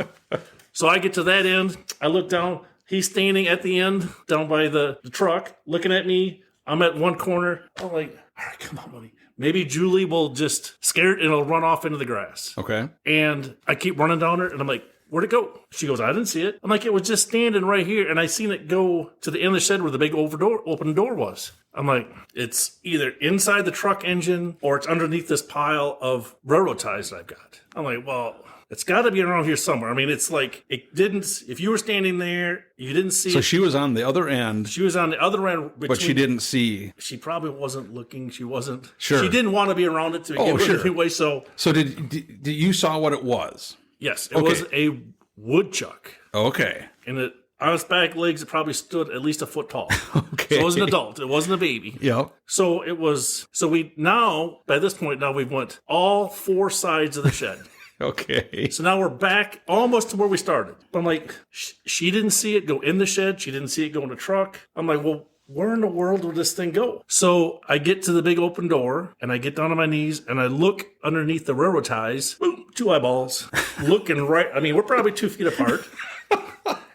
So I get to that end. I look down. He's standing at the end, down by the truck, looking at me. I'm at one corner. I'm like, all right, come on, buddy. Maybe Julie will just scare it and it'll run off into the grass. Okay. And I keep running down her, and I'm like, where'd it go? She goes, I didn't see it. I'm like, it was just standing right here, and I seen it go to the end of the shed where the big open door was. I'm like, it's either inside the truck engine or it's underneath this pile of railroad ties that I've got. I'm like, well, it's got to be around here somewhere. I mean, it's like, it didn't, if you were standing there, you didn't see So it. she was on the other end. She was on the other end. But she didn't see. She probably wasn't looking. She wasn't. Sure. She didn't want to be around it to begin with anyway. So did you saw what it was? yes, it was a woodchuck. Okay. And it, on its back legs, it probably stood at least a foot tall. Okay. So it was an adult. It wasn't a baby. Yep. So it was. So we now, by this point, now we've went all 4 sides of the shed. Okay. So now we're back almost to where we started. But I'm like, she didn't see it go in the shed. She didn't see it go in the truck. I'm like, well, where in the world would this thing go? So I get to the big open door, and I get down on my knees, and I look underneath the railroad ties. Boom, 2 eyeballs. Looking right. I mean, we're probably 2 feet apart.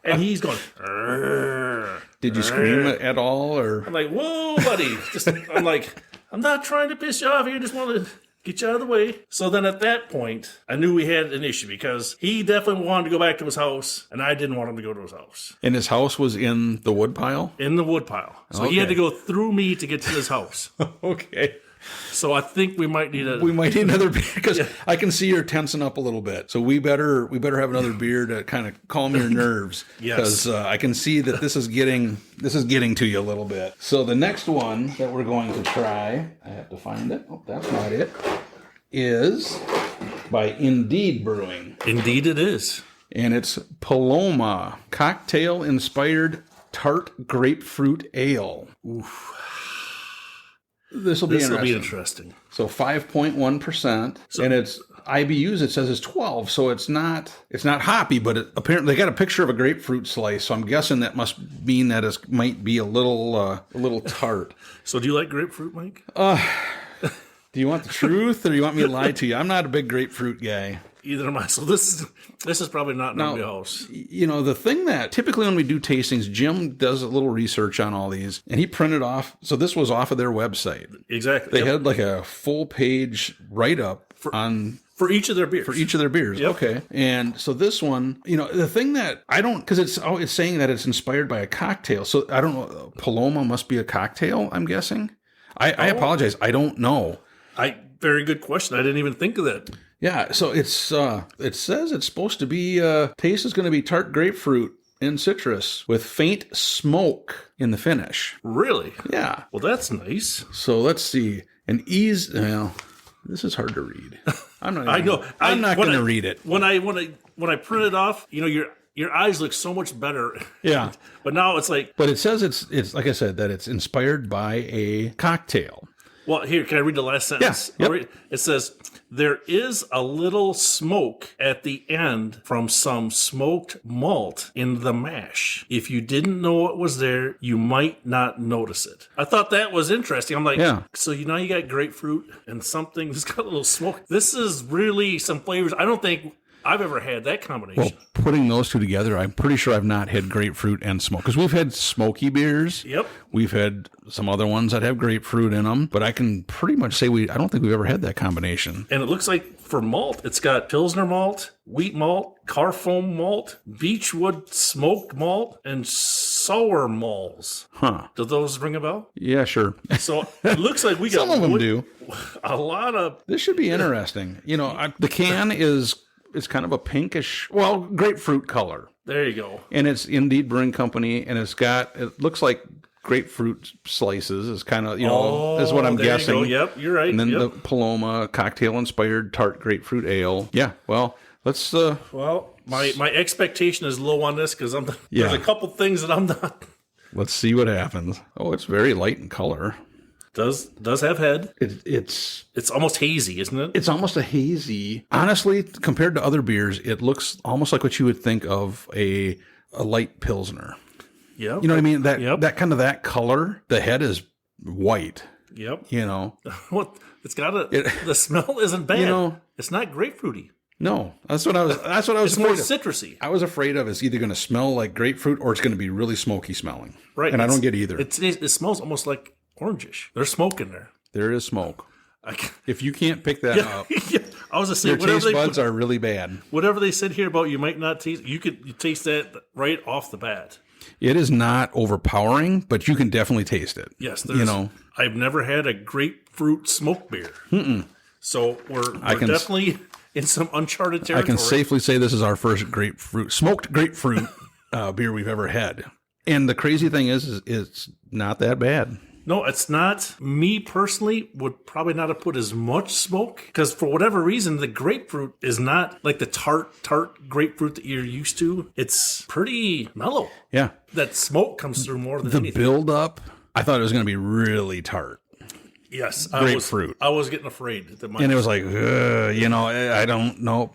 And he's going, "Arr, Did you scream at all, or? I'm like, whoa, buddy. I'm like, I'm not trying to piss you off here. Just want to get you out of the way. So then at that point, I knew we had an issue because he definitely wanted to go back to his house, and I didn't want him to go to his house. And his house was in the wood pile? In the wood pile. So he had to go through me to get to his house. Okay. So I think we might need another beer because I can see you're tensing up a little bit. So we better have another beer to kind of calm your nerves. Because I can see that this is getting to you a little bit. So the next one that we're going to try, I have to find it. Oh, that's not it. Is by Untappd Brewing. Indeed, it is. And it's Paloma cocktail-inspired tart grapefruit ale. Oof. This will be interesting. So 5.1%, and it's IBUs. It says it's 12, so it's not hoppy, but apparently they got a picture of a grapefruit slice. So I'm guessing that must mean that it might be a little tart. So do you like grapefruit, Mike? Do you want the truth, or do you want me to lie to you? I'm not a big grapefruit guy. Either am I. So this is probably not in our wheelhouse. You know, the thing that typically when we do tastings, Jim does a little research on all these, and he printed off. So this was off of their website. Exactly. They had like a full page write up for each of their beers. Yep. Okay. And so this one, you know, the thing that I don't, because it's saying that it's inspired by a cocktail. So I don't know. Paloma must be a cocktail, I'm guessing. I apologize. I don't know. Very good question. I didn't even think of that. Yeah, so it says it's supposed to be taste is going to be tart grapefruit and citrus with faint smoke in the finish. Really? Yeah. Well, that's nice. So let's see. Well, this is hard to read. I'm not going to read it. When I print it off, you know, your eyes look so much better. Yeah. But now it's like. But it says it's like I said that it's inspired by a cocktail. Well, here, can I read the last sentence? Yeah. Yep. It says, there is a little smoke at the end from some smoked malt in the mash. If you didn't know it was there, you might not notice it. I thought that was interesting. I'm like, so you got grapefruit and something that's got a little smoke. This is really some flavors. I don't think I've ever had that combination. Well, putting those two together, I'm pretty sure I've not had grapefruit and smoke. Because we've had smoky beers. Yep. We've had some other ones that have grapefruit in them. But I can pretty much say I don't think we've ever had that combination. And it looks like for malt, it's got Pilsner malt, wheat malt, Carfoam malt, Beechwood smoked malt, and sour malls. Huh. Do those ring a bell? Yeah, sure. So it looks like we got some of them do. A lot of. This should be interesting. You know, the can is kind of a pinkish, grapefruit color. There you go. And it's Untappd Brewing Company, and it looks like grapefruit slices is kind of, is what I'm guessing. You go. Yep, you're right. And then the Paloma cocktail-inspired tart grapefruit ale. Yeah, well, let's... Well, my expectation is low on this because there's a couple things that I'm not... Let's see what happens. Oh, it's very light in color. Does have head. It's almost hazy, isn't it? It's almost a hazy. Honestly, compared to other beers, it looks almost like what you would think of a light Pilsner. Yep. You know what I mean? That kind of that color. The head is white. Yep. You know. What? It's got the smell isn't bad. You know, it's not grapefruity. No, that's what I was. It's more citrusy. I was afraid of it's either going to smell like grapefruit or it's going to be really smoky smelling. Right. And I don't get either. It smells almost like orangish. There's smoke in there. There is smoke. If you can't pick that up, I was just saying, your taste buds are really bad. Whatever they said here about you might not taste, you taste that right off the bat. It is not overpowering, but you can definitely taste it. Yes, I've never had a grapefruit smoke beer. So we're definitely in some uncharted territory. I can safely say this is our first smoked grapefruit beer we've ever had. And the crazy thing is it's not that bad. No, it's not. Me personally would probably not have put as much smoke because for whatever reason, the grapefruit is not like the tart grapefruit that you're used to. It's pretty mellow. Yeah. That smoke comes through more than anything. The build up, I thought it was going to be really tart. Yes. Grapefruit. I was getting afraid. And it was like, I don't know.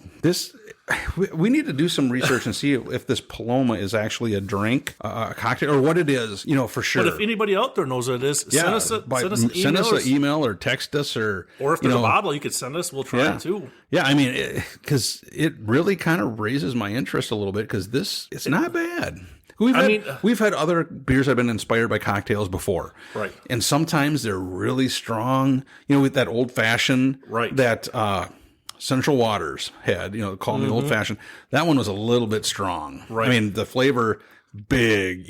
We need to do some research and see if this Paloma is actually a drink, a cocktail, or what it is, for sure. But if anybody out there knows what it is, send us an email or text us. Or if there's a bottle you could send us, we'll try it too. Yeah, I mean, because it really kind of raises my interest a little bit because it's not bad. We've had other beers that have been inspired by cocktails before. Right. And sometimes they're really strong, with that old fashioned, right. That Central Waters had, called me old fashioned. That one was a little bit strong. Right. I mean, the flavor big,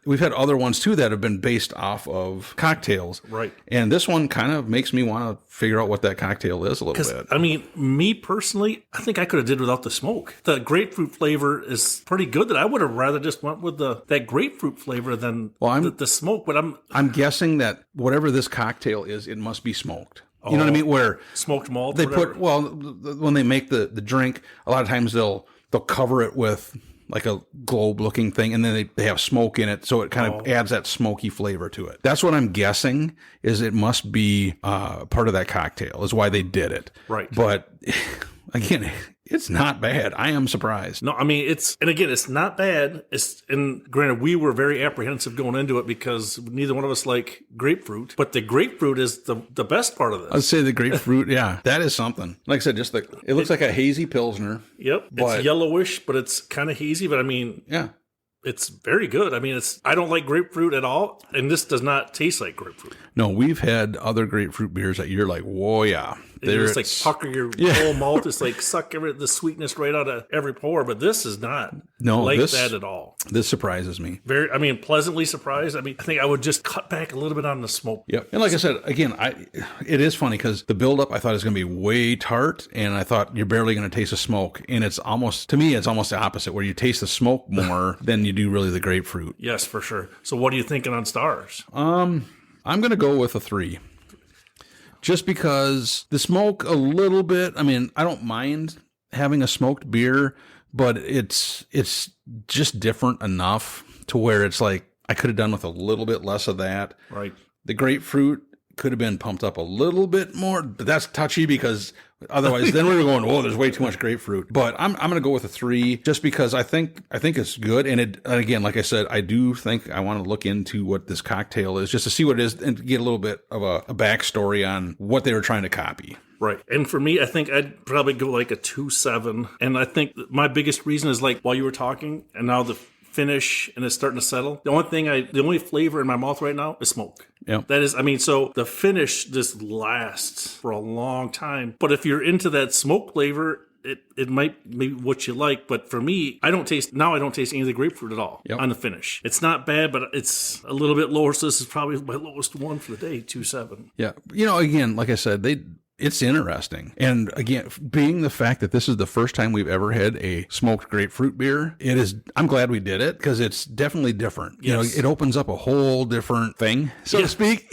We've had other ones too that have been based off of cocktails. Right. And this one kind of makes me want to figure out what that cocktail is a little bit. I mean, me personally, I think I could have did without the smoke. The grapefruit flavor is pretty good. That I would have rather just went with that grapefruit flavor than the smoke. But I'm guessing that whatever this cocktail is, it must be smoked. You know what I mean? Where smoked malt. They when they make the drink, a lot of times they'll cover it with like a globe-looking thing, and then they have smoke in it, so it kind of adds that smoky flavor to it. That's what I'm guessing, is it must be part of that cocktail, is why they did it. Right. But, again, it's not bad. I am surprised. No, I mean, it's not bad. And granted, we were very apprehensive going into it because neither one of us like grapefruit, but the grapefruit is the best part of this. I'd say the grapefruit, yeah, that is something. Like I said, it looks like a hazy Pilsner. Yep. It's yellowish, but it's kind of hazy, but I mean, yeah. It's very good. I mean, I don't like grapefruit at all, and this does not taste like grapefruit. No, we've had other grapefruit beers that you're like, whoa, yeah. It's like pucker your whole malt. It's like suck the sweetness right out of every pore, but this is not that at all. This surprises me. Pleasantly surprised. I mean, I think I would just cut back a little bit on the smoke. Yep. And like I said, again, it is funny because the buildup, I thought it was going to be way tart, and I thought you're barely going to taste the smoke. And it's almost the opposite, where you taste the smoke more than you do really the grapefruit. Yes, for sure. So what are you thinking on stars? I'm going to go with a 3. Just because the smoke a little bit, I mean, I don't mind having a smoked beer, but it's just different enough to where it's like I could have done with a little bit less of that. Right. The grapefruit could have been pumped up a little bit more, but that's touchy because otherwise then we were going, whoa, there's way too much grapefruit. But I'm going to go with a 3 just because I think it's good. And again, like I said, I do think I want to look into what this cocktail is just to see what it is and get a little bit of a backstory on what they were trying to copy. Right. And for me, I think I'd probably go like a 2.7. And I think my biggest reason is like while you were talking and now the finish and it's starting to settle. The only flavor in my mouth right now is smoke. Yeah. That is, I mean, so the finish just lasts for a long time. But if you're into that smoke flavor, it might be what you like. But for me, I don't taste any of the grapefruit at all on the finish. It's not bad, but it's a little bit lower. So this is probably my lowest one for the day, 2.7. Yeah. Again, like I said, it's interesting. And again, being the fact that this is the first time we've ever had a smoked grapefruit beer, I'm glad we did it because it's definitely different. Yes. It opens up a whole different thing, so to speak,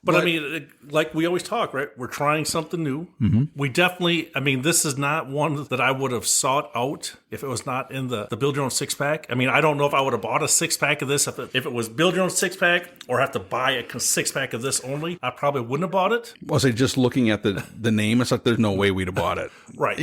But I mean, like we always talk, right? We're trying something new. Mm-hmm. We definitely, I mean, this is not one that I would have sought out if it was not in the build your own 6-pack. I mean, I don't know if I would have bought a 6-pack of this if it was build your own 6-pack or have to buy a 6-pack of this only. I probably wouldn't have bought it. Was it just looking at the name? It's like there's no way we'd have bought it. Right.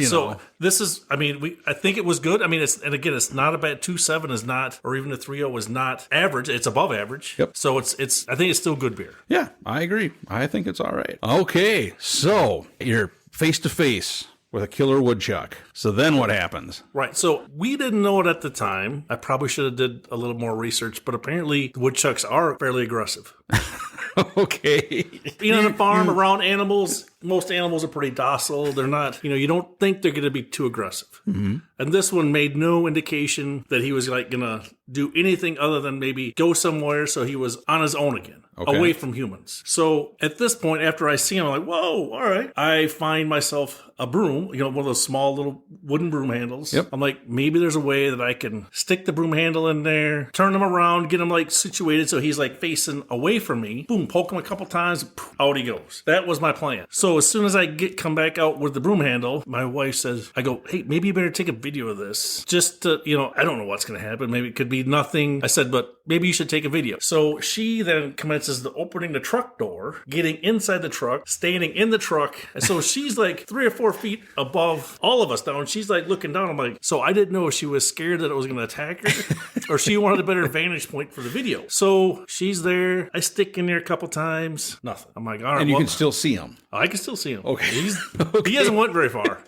This is, I mean, I think it was good. I mean, it's not a bad 2.7 is not, or even a 3.0 is not average. It's above average. Yep. So I think it's still good beer. Yeah, I agree. I think it's all right. Okay, so you're face to face with a killer woodchuck. So then what happens? Right. So we didn't know it at the time. I probably should have did a little more research, but apparently the woodchucks are fairly aggressive. Okay. Being on a farm around animals, most animals are pretty docile. They're not, you don't think they're going to be too aggressive. Mm-hmm. And this one made no indication that he was like going to do anything other than maybe go somewhere. So he was on his own again, away from humans. So at this point, after I see him, I'm like, whoa, all right. I find myself a broom, one of those small little wooden broom handles. Yep. I'm like, maybe there's a way that I can stick the broom handle in there, turn him around, get him like situated so he's like facing away from me. Boom, poke him a couple times, out he goes. That was my plan. So as soon as I come back out with the broom handle, my wife says, I go, hey, maybe you better take a video of this. Just to, I don't know what's going to happen. Maybe it could be nothing. I said, but maybe you should take a video. So she then commences opening the truck door, getting inside the truck, standing in the truck. And so she's like 3 or 4 feet above all of us down. She's like looking down. I'm like, so I didn't know if she was scared that it was going to attack her or she wanted a better vantage point for the video. So she's there. I stick in there a couple times. Nothing. I'm like, all right. And you can still see him. I can still see him. Okay. He hasn't went very far.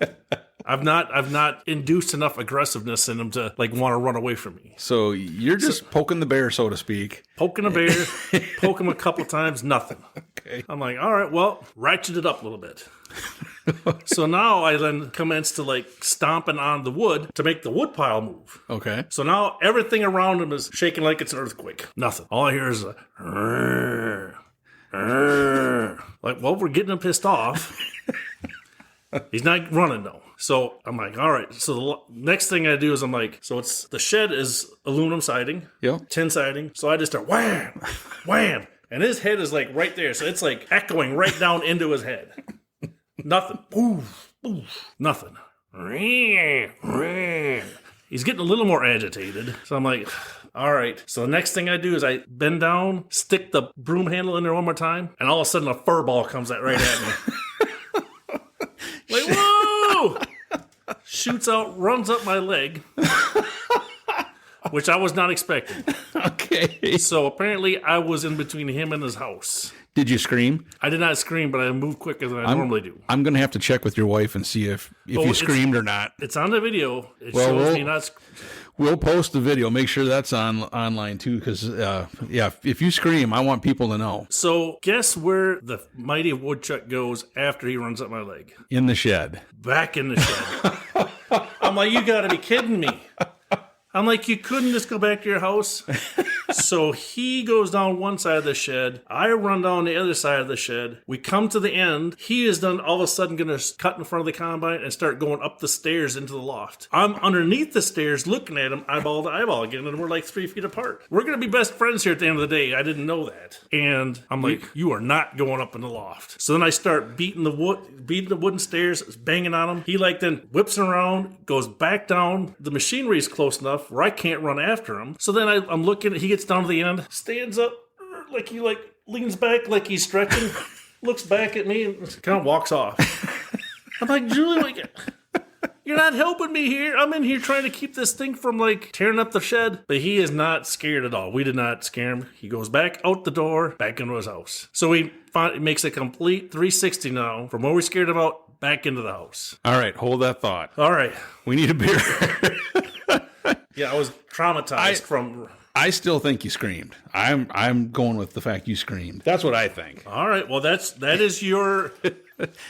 I've not induced enough aggressiveness in him to like want to run away from me. So you're just poking the bear, so to speak. Poking a bear, poke him a couple times, nothing. Okay. I'm like, all right, well, ratchet it up a little bit. So now I then commence to like stomping on the wood to make the wood pile move. Okay. So now everything around him is shaking like it's an earthquake. Nothing. All I hear is a like, well, we're getting him pissed off. He's not running though. So I'm like, all right. So the next thing I do is I'm like, so it's the shed is aluminum siding, tin siding. So I just start wham, wham, and his head is like right there. So it's like echoing right down into his head. Nothing. Oof, oof, nothing. He's getting a little more agitated. So I'm like, all right. So the next thing I do is I bend down, stick the broom handle in there one more time, and all of a sudden a fur ball comes out right at me. Like, whoa! Shoots out, runs up my leg, which I was not expecting. Okay. So apparently I was in between him and his house. Did you scream? I did not scream, but I moved quicker than I normally do. I'm going to have to check with your wife and see if you screamed or not. It's on the video. It shows me not. We'll post the video. Make sure that's online too, because if you scream, I want people to know. So guess where the mighty woodchuck goes after he runs up my leg? In the shed. Back in the shed. I'm like, you got to be kidding me. I'm like, you couldn't just go back to your house? So he goes down one side of the shed. I run down the other side of the shed. We come to the end. He is then all of a sudden going to cut in front of the combine and start going up the stairs into the loft. I'm underneath the stairs looking at him eyeball to eyeball again, and we're like 3 feet apart. We're going to be best friends here at the end of the day. I didn't know that. And I'm like, you are not going up in the loft. So then I start beating the wooden stairs, banging on him. He like then whips around, goes back down. The machinery is close enough where I can't run after him. So then I'm looking, he gets down to the end, stands up, like he like leans back like he's stretching, looks back at me and kind of walks off. I'm like, Julie, like, you're not helping me here. I'm in here trying to keep this thing from like tearing up the shed. But he is not scared at all. We did not scare him. He goes back out the door, back into his house. So he makes a complete 360 now from what we scared about back into the house. All right, hold that thought. All right. We need a beer. Yeah, I was traumatized from... I still think you screamed. I'm going with the fact you screamed. That's what I think. All right. Well, that is your...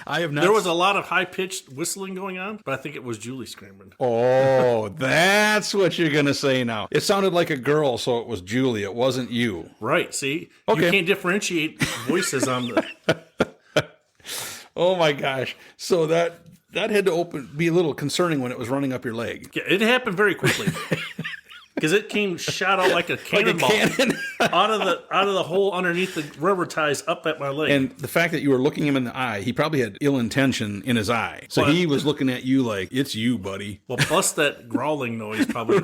I have not. There was a lot of high-pitched whistling going on, but I think it was Julie screaming. Oh, that's what you're going to say now. It sounded like a girl, so it was Julie. It wasn't you. Right. See? Okay. You can't differentiate voices on the... Oh, my gosh. So that had to be a little concerning when it was running up your leg. Yeah, it happened very quickly. Because it came shot out like a cannonball out of the hole underneath the rubber ties up at my leg. And the fact that you were looking him in the eye, he probably had ill intention in his eye. So he was looking at you like, it's you, buddy. Well, plus that growling noise probably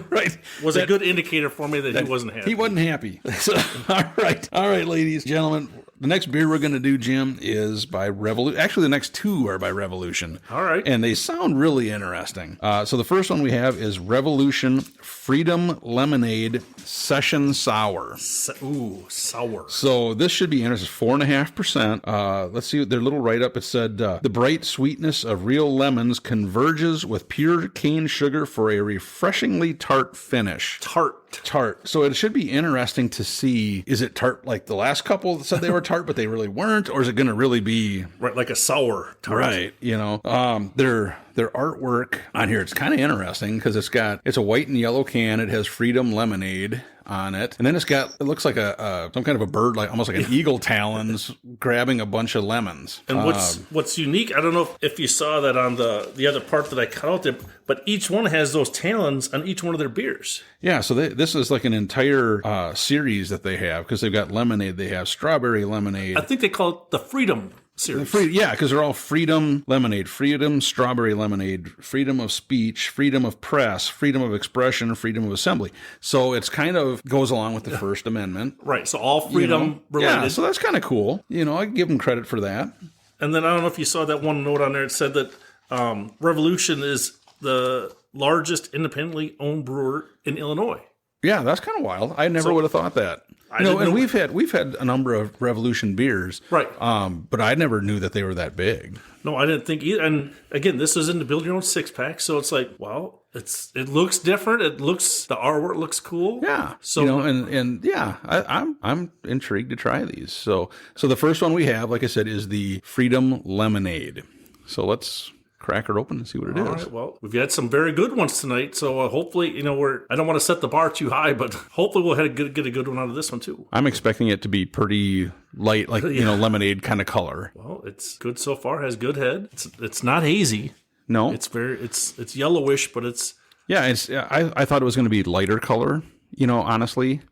was a good indicator for me that he wasn't happy. He wasn't happy. So, all right, ladies, gentlemen. The next beer we're going to do, Jim, is by Revolution. Actually, the next two are by Revolution. All right. And they sound really interesting. So the first one we have is Revolution Freedom Lemonade Session Sour. Ooh, sour. So this should be interesting. 4.5%. Let's see their little write-up. It said, the bright sweetness of real lemons converges with pure cane sugar for a refreshingly tart finish. Tart. So it should be interesting to see, is it tart like the last couple that said they were tart, but they really weren't? Or is it going to really be... Right, like a sour tart. Right, you know. Their artwork on here, it's kind of interesting because it's a white and yellow can. It has Freedom Lemonade on it. And then it looks like some kind of a bird, like almost like an eagle talons grabbing a bunch of lemons. And what's unique, I don't know if you saw that on the other part that I cut out there, but each one has those talons on each one of their beers. Yeah, so this is like an entire series that they have because they've got lemonade, they have strawberry lemonade. I think they call it the Freedom series. Yeah, because they're all Freedom Lemonade, Freedom Strawberry Lemonade, Freedom of Speech, Freedom of Press, Freedom of Expression, Freedom of Assembly. So it's kind of goes along with the First Amendment. Right, so all freedom related. Yeah, so that's kind of cool. You know, I give them credit for that. And then I don't know if you saw that one note on there. It said that Revolution is the largest independently owned brewer in Illinois. Yeah, that's kind of wild. I never would have thought that. We've had a number of Revolution beers, right? But I never knew that they were that big. No, I didn't think either. And again, this is in the build your own 6-pack, so it's like, well, it looks different. The artwork looks cool. Yeah. So I'm intrigued to try these. So the first one we have, like I said, is the Freedom Lemonade. So let's crack her open and see what it is. All right, well, we've had some very good ones tonight, so hopefully, I don't want to set the bar too high, but hopefully we'll get a good one out of this one too. I'm expecting it to be pretty light, like, lemonade kind of color. Well, it's good so far, has good head. It's not hazy. No. It's yellowish, but it's... Yeah, I thought it was going to be lighter color, honestly.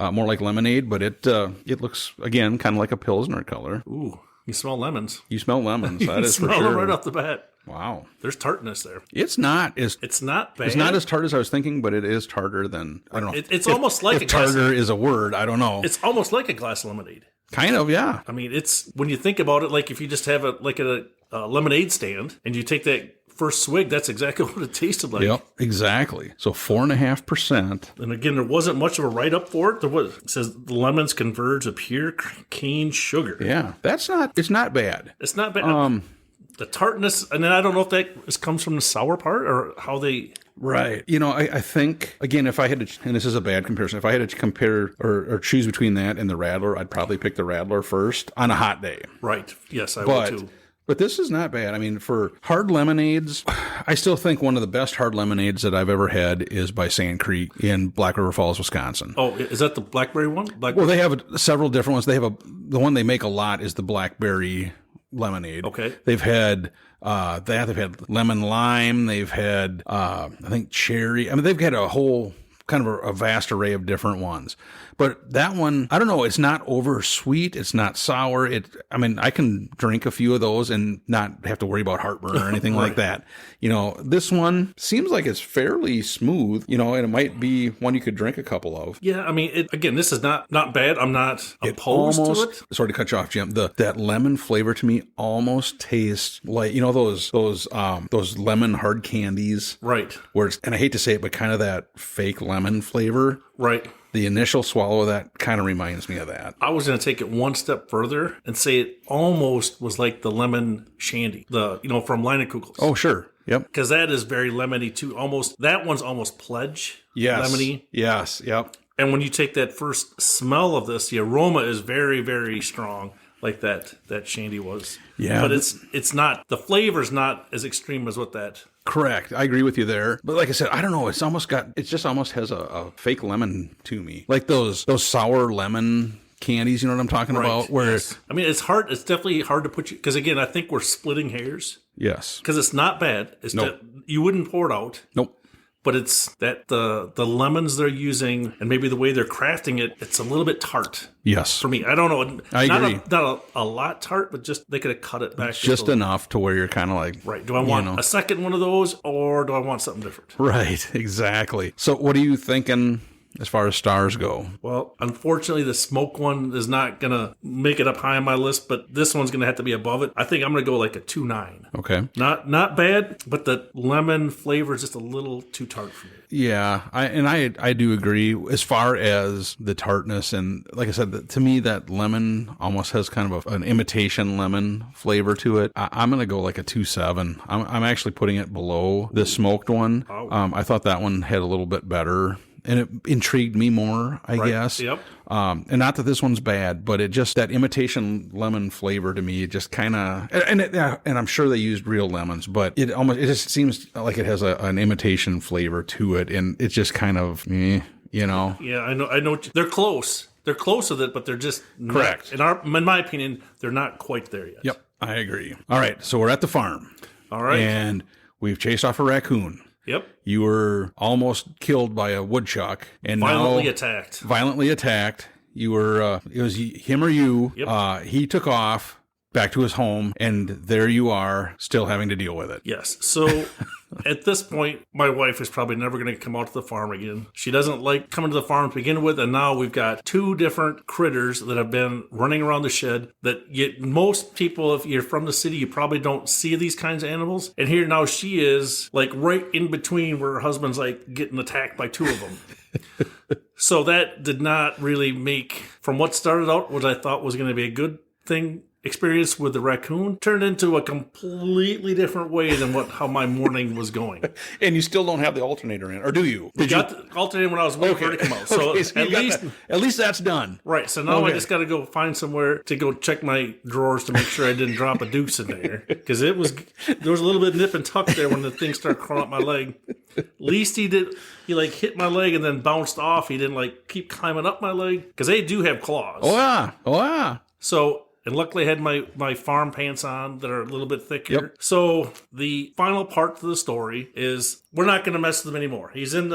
More like lemonade, but it looks, again, kind of like a Pilsner color. Ooh, you smell lemons. You smell lemons, that is for smell sure. them right off the bat. Wow. There's tartness there. It's not bad. It's not as tart as I was thinking, but it is tartar than, I don't know. It's almost like if tartar is a word, I don't know. It's almost like a glass of lemonade. Kind of, yeah. I mean, it's, when you think about it, like if you just have a lemonade stand and you take that first swig, that's exactly what it tasted like. Yep, exactly. So 4.5%. And again, there wasn't much of a write-up for it. It says the lemons converge to pure cane sugar. Yeah, it's not bad. It's not bad. The tartness, and then I don't know if that comes from the sour part or how they... Right. I think, again, if I had to, and this is a bad comparison, if I had to compare or choose between that and the Radler, I'd probably pick the Radler first on a hot day. Right. Yes, I would too. But this is not bad. I mean, for hard lemonades, I still think one of the best hard lemonades that I've ever had is by Sand Creek in Black River Falls, Wisconsin. Oh, is that the blackberry one? Well, they have several different ones. They have the one they make a lot is the blackberry lemonade. Okay. They've had they've had lemon lime. They've had I think cherry. I mean, they've got a whole kind of a vast array of different ones. But that one, I don't know, it's not over sweet, it's not sour. I can drink a few of those and not have to worry about heartburn or anything like that. This one seems like it's fairly smooth, and it might be one you could drink a couple of. Yeah, I mean, again, this is not bad. I'm not opposed to it. Sorry to cut you off, Jim. That lemon flavor to me almost tastes like, those lemon hard candies. Right. Where and I hate to say it, but kind of that fake lemon flavor. Right. The initial swallow of that kind of reminds me of that. I was going to take it one step further and say it almost was like the lemon shandy, from Leinekugels. Oh, sure. Yep. Because that is very lemony too. That one's almost pledge. Yes. Lemony. Yes. Yep. And when you take that first smell of this, the aroma is very, very strong, like that shandy was. Yeah. But it's not, the flavor's not as extreme as what that. Correct. I agree with you there. But like I said, I don't know. It just almost has a fake lemon to me. Like those sour lemon candies, you know what I'm talking about? Where yes. I mean, it's hard. It's definitely hard to put you, because again, I think we're splitting hairs. Yes. Because it's not bad. It's nope. You wouldn't pour it out. Nope. But it's that the lemons they're using and maybe the way they're crafting it, it's a little bit tart. Yes. For me. I don't know. I agree. Not a lot tart, but just they could have cut it back. Just enough to where you're kind of like... Right. Do I want a second one of those or do I want something different? Right. Exactly. So what are you thinking as far as stars go? Well, unfortunately, the smoke one is not going to make it up high on my list, but this one's going to have to be above it. I think I'm going to go like a 2.9. Okay. Not bad, but the lemon flavor is just a little too tart for me. Yeah, I do agree as far as the tartness, and like I said, to me that lemon almost has kind of an imitation lemon flavor to it. I'm going to go like a 2.7. I'm actually putting it below the smoked one. Oh. I thought that one had a little bit better. And it intrigued me more, I guess. Yep. And not that this one's bad, but it just, that imitation lemon flavor to me, it just kind of, and I'm sure they used real lemons, but it just seems like it has an imitation flavor to it. And it's just kind of, Yeah, I know. They're close. They're close with it, but they're just correct. In my opinion, they're not quite there yet. Yep. I agree. All right. So we're at the farm. All right. And we've chased off a raccoon. Yep. You were almost killed by a woodchuck, and violently attacked. You were. It was him or you. Yep. He took off back to his home, and there you are, still having to deal with it. Yes. So at this point, my wife is probably never going to come out to the farm again. She doesn't like coming to the farm to begin with, and now we've got two different critters that have been running around the shed that most people, if you're from the city, you probably don't see these kinds of animals. And here now she is like right in between where her husband's like getting attacked by two of them. So that did not really make, from what started out what I thought was going to be a good thing, experience with the raccoon turned into a completely different way than how my morning was going. And you still don't have the alternator in, or do you? I got the alternator when I was waiting for it to come out. So at least that's done. Right. So now I just got to go find somewhere to go check my drawers to make sure I didn't drop a deuce in there, because there was a little bit of nip and tuck there when the thing started crawling up my leg. At least he like hit my leg and then bounced off. He didn't like keep climbing up my leg, because they do have claws. Oh yeah. So. And luckily I had my farm pants on that are a little bit thicker. Yep. So the final part to the story is we're not going to mess with him anymore. He's in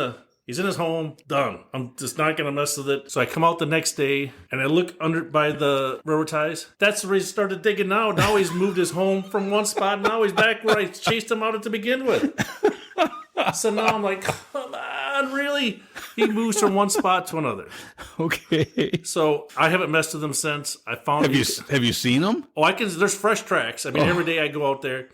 his home, done. I'm just not going to mess with it. So I come out the next day and I look under by the railroad ties. That's where he started digging now. Now he's moved his home from one spot. Now he's back where I chased him out at to begin with. So now I'm like, come on, really? He moves from one spot to another. Okay. So I haven't messed with him since. I found Have you seen him? Oh, there's fresh tracks. I mean, every day I go out there.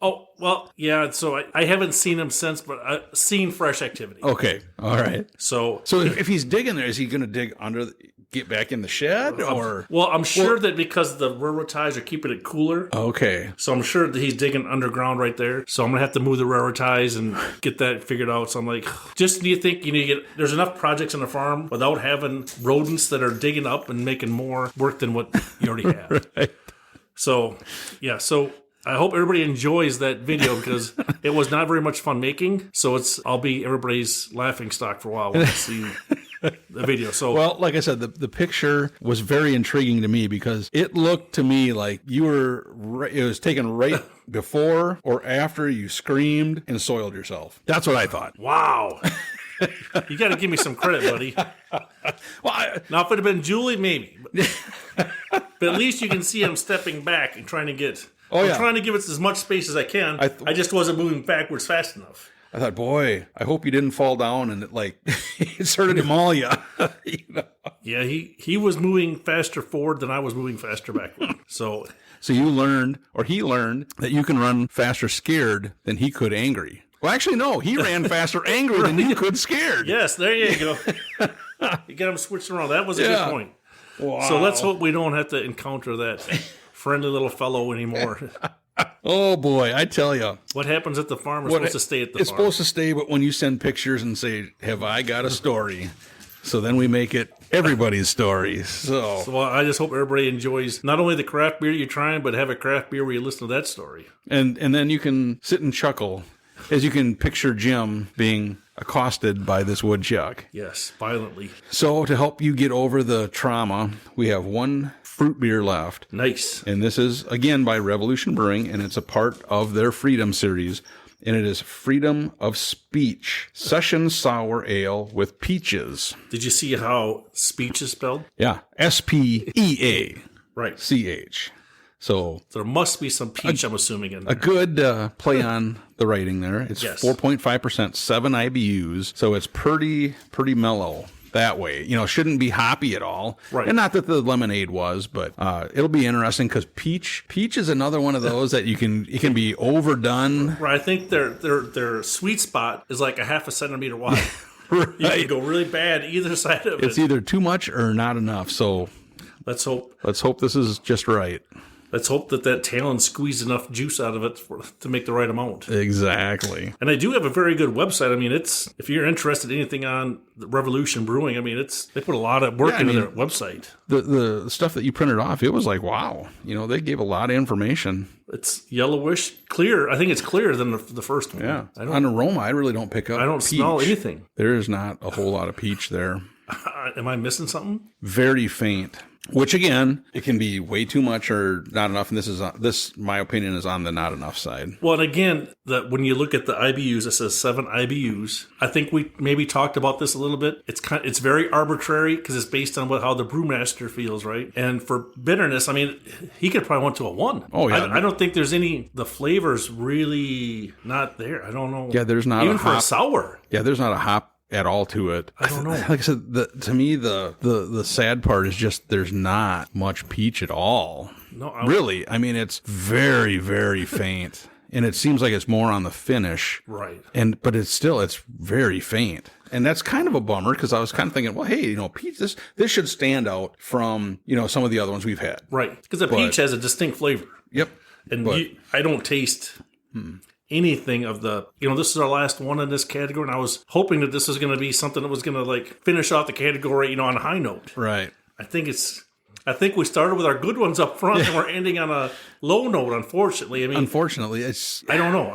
Oh, well, yeah. So I haven't seen him since, but I've seen fresh activity. Okay. All right. So if he's digging there, is he going to dig under, get back in the shed, or? Well, I'm sure that because the railroad ties are keeping it cooler. Okay. So I'm sure that he's digging underground right there. So I'm going to have to move the railroad ties and get that figured out. So I'm like, just do you think you need to there's enough projects on the farm without having rodents that are digging up and making more work than what you already have. Right. So, yeah. So I hope everybody enjoys that video, because it was not very much fun making. So I'll be everybody's laughing stock for a while when I see the video. So, well, like I said, the picture was very intriguing to me, because it looked to me like it was taken right before or after you screamed and soiled yourself. That's what I thought. Wow. You got to give me some credit, buddy. Well, now, if it had been Julie, maybe. But at least you can see I'm stepping back and trying to get... I'm trying to give it as much space as I can. I just wasn't moving backwards fast enough. I thought, boy, I hope you didn't fall down and it started to maul you. You know? Yeah, he was moving faster forward than I was moving faster backward. So you learned, or he learned, that you can run faster scared than he could angry. Well, actually, no, he ran faster angry than you could scared. Yes, there you go. You got him switched around. That was a good point. Wow. So let's hope we don't have to encounter that friendly little fellow anymore. Oh, boy, I tell you. What happens at the farm is supposed to stay at the farm. It's supposed to stay, but when you send pictures and say, have I got a story? So then we make it everybody's story. So I just hope everybody enjoys not only the craft beer you're trying, but have a craft beer where you listen to that story. And then you can sit and chuckle as you can picture Jim being accosted by this woodchuck. Yes, violently. So to help you get over the trauma, we have one fruit beer left. Nice. And this is, again, by Revolution Brewing, and it's a part of their Freedom series. And it is Freedom of Speach Session Sour Ale with Peaches. Did you see how Speach is spelled? Yeah, SPEA. Right. CH. So there must be some peach, I'm assuming, in there. A good play on the writing there. It's 4.5%, 7 IBUs, so it's pretty mellow that way. You know, shouldn't be hoppy at all. Right. And not that the lemonade was, but it'll be interesting, because peach is another one of those that it can be overdone. Right. I think their sweet spot is like a half a centimeter wide. Right. You can go really bad either side of it. It's either too much or not enough. So let's hope this is just right. Let's hope that talon squeezed enough juice out of it to make the right amount. Exactly. And I do have a very good website. I mean, if you're interested in anything on Revolution Brewing, I mean, they put a lot of work into their website. The stuff that you printed off, it was like, wow. You know, they gave a lot of information. It's yellowish, clear. I think it's clearer than the first one. Yeah. On aroma, I really don't pick up I don't peach. smell anything. There is not a whole lot of peach there. Am I missing something? Very faint. Which, again, it can be way too much or not enough, and this, my opinion, is on the not enough side. Well, and again, when you look at the IBUs, it says 7 IBUs. I think we maybe talked about this a little bit. It's very arbitrary, because it's based on how the brewmaster feels, right? And for bitterness, I mean, he could probably went to a 1. Oh, yeah. I don't think there's the flavor's really not there. I don't know. Yeah, there's not even a hop. for a sour. Yeah, there's not a hop at all to it. I don't know. Like I said, to me, the sad part is just there's not much peach at all. No, really. I mean, it's very, very faint. and it seems like it's more on the finish. Right. But it's very faint. And that's kind of a bummer because I was kind of thinking, well, hey, peach, this should stand out from, some of the other ones we've had. Right. Because the peach has a distinct flavor. Yep. And I don't taste anything of the, this is our last one in this category. And I was hoping that this was going to be something that was going to finish off the category, on a high note. Right. I think we started with our good ones up front and we're ending on a low note, unfortunately. Unfortunately, it's... I don't know.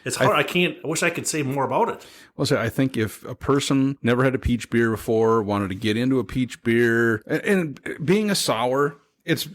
It's hard. I wish I could say more about it. Well, so I think if a person never had a peach beer before, wanted to get into a peach beer, and being a sour, it's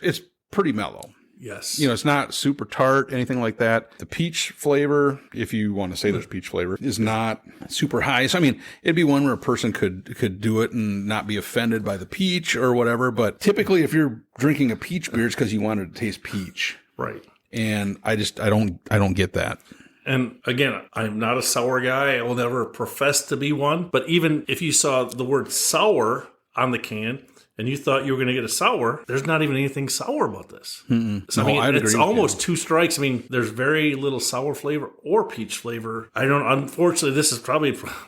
pretty mellow. Yes. It's not super tart, anything like that. The peach flavor, if you want to say there's peach flavor, is not super high. So, it'd be one where a person could do it and not be offended by the peach or whatever. But typically, if you're drinking a peach beer, it's because you wanted to taste peach. Right. And I don't get that. And again, I'm not a sour guy. I will never profess to be one. But even if you saw the word sour on the can, and you thought you were going to get a sour, there's not even anything sour about this. So, it's almost two strikes. There's very little sour flavor or peach flavor. Unfortunately, this is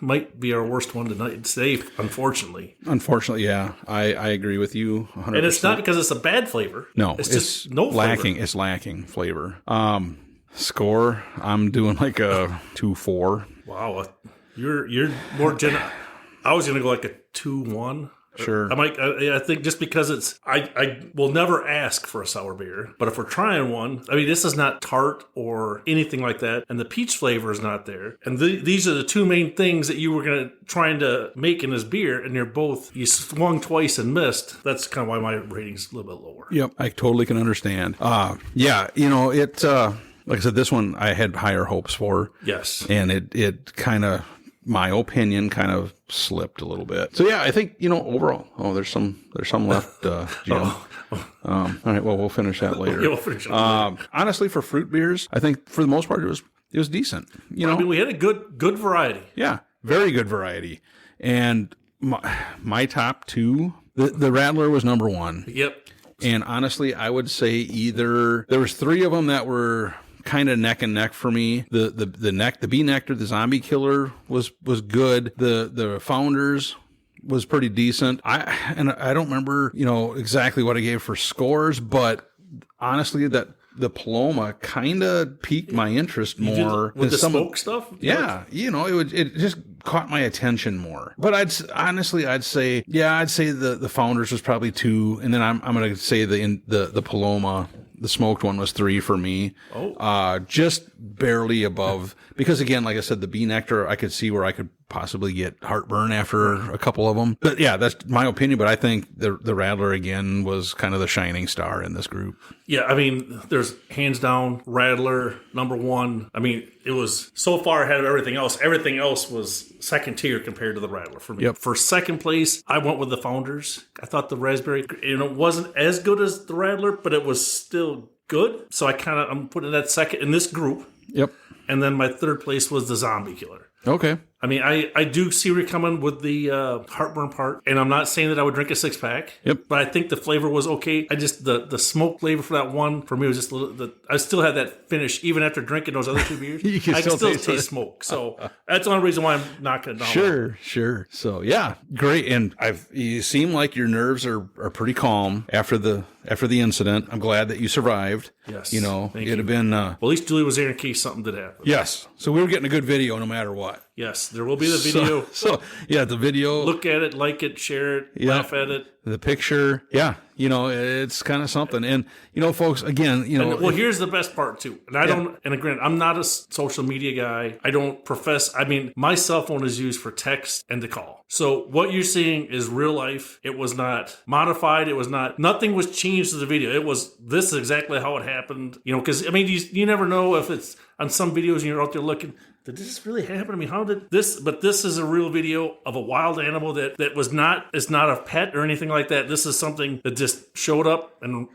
might be our worst one today, unfortunately. Unfortunately, yeah. I agree with you 100%. And it's not because it's a bad flavor. No, it's just no lacking. flavor. It's lacking flavor. Score, I'm doing like a 2-4. Wow. You're more I was going to go like a 2-1. Sure. I think just because I will never ask for a sour beer, but if we're trying one, this is not tart or anything like that, and the peach flavor is not there. And these are the two main things that you were trying to make in this beer, and you swung twice and missed. That's kind of why my rating's a little bit lower. Yep, I totally can understand. Like I said, this one I had higher hopes for. Yes. And it kind of, my opinion, kind of slipped a little bit. So yeah, I think, overall, there's some left, Jim. All right, well, we'll finish that later. Yeah, we'll finish that later. Honestly, for fruit beers, I think for the most part it was decent. We had a good variety. Yeah, very good variety. And my top two, the Radler was number one. Yep. And honestly, I would say there was three of them that were kind of neck and neck for me. The Bee Nektar, the Zombie Killer was good. The Founders was pretty decent. I don't remember, exactly what I gave for scores, but honestly that the Paloma kind of piqued my interest more. With the smoke stuff? Yeah. It just caught my attention more. But I'd say the Founders was probably 2. And then I'm going to say the Paloma, the smoked one, was 3 for me. Oh. Just barely above, because again, like I said, the Bee Nektar, I could see where I could possibly get heartburn after a couple of them. But yeah, that's my opinion. But I think the Radler again was kind of the shining star in this group. Yeah, there's hands down Radler number one. It was so far ahead of everything else. Everything else was second tier compared to the Radler for me. Yep. For second place, I went with the Founders. I thought the raspberry, it wasn't as good as the Radler, but it was still good. So I'm putting that second in this group. Yep. And then my third place was the Zombie Killer. Okay. I do see where you're coming with the heartburn part, and I'm not saying that I would drink a 6-pack. Yep. But I think the flavor was okay. I just the smoke flavor for that one for me was just a little. I still had that finish even after drinking those other 2 beers. I can still taste smoke. So that's the only reason why I'm knocking it down. Sure. So yeah, great. And you seem like your nerves are pretty calm after the incident. I'm glad that you survived. Yes. It'd have been. Well, at least Julie was there in case something did happen. Yes. So we were getting a good video no matter what. Yes, there will be the video. So yeah, the video. Look at it, like it, share it, laugh at it. The picture. Yeah. It's kind of something. And, folks, again, here's the best part too. And again, I'm not a social media guy. I don't profess. My cell phone is used for text and to call. So what you're seeing is real life. It was not modified. Nothing was changed to the video. This is exactly how it happened. Because, you never know if it's on some videos and you're out there looking, did this really happen? How did this? But this is a real video of a wild animal that is not a pet or anything like that. This is something that just showed up and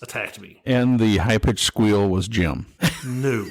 attacked me. And the high-pitched squeal was Jim. No.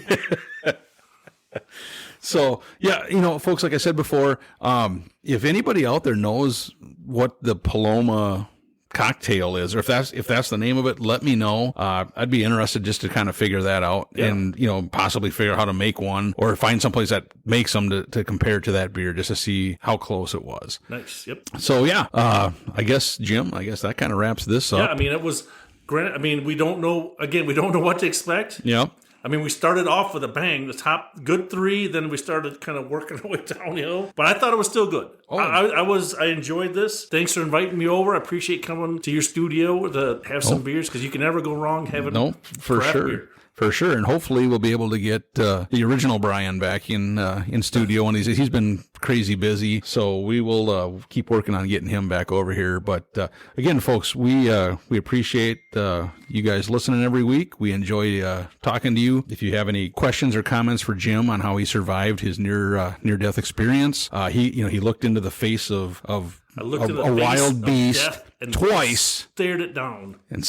So, yeah, folks, like I said before, if anybody out there knows what the Paloma cocktail is, or if that's the name of it, let me know. I'd be interested just to kind of figure that out and, possibly figure out how to make one or find someplace that makes them to compare to that beer just to see how close it was. Nice. Yep. So I guess, Jim, that kind of wraps this up. Yeah. I mean, it was great. I mean, we don't know what to expect. Yeah. I mean, we started off with a bang, the top good 3, then we started kind of working our way downhill. But I thought it was still good. Oh. I enjoyed this. Thanks for inviting me over. I appreciate coming to your studio to have some beers, because you can never go wrong having for sure. Beer. For sure, and hopefully we'll be able to get the original Brian back in studio, and he's been crazy busy. So we will keep working on getting him back over here. But again, folks, we appreciate you guys listening every week. We enjoy talking to you. If you have any questions or comments for Jim on how he survived his near death experience, he looked into the face of a wild beast twice, stared it down, and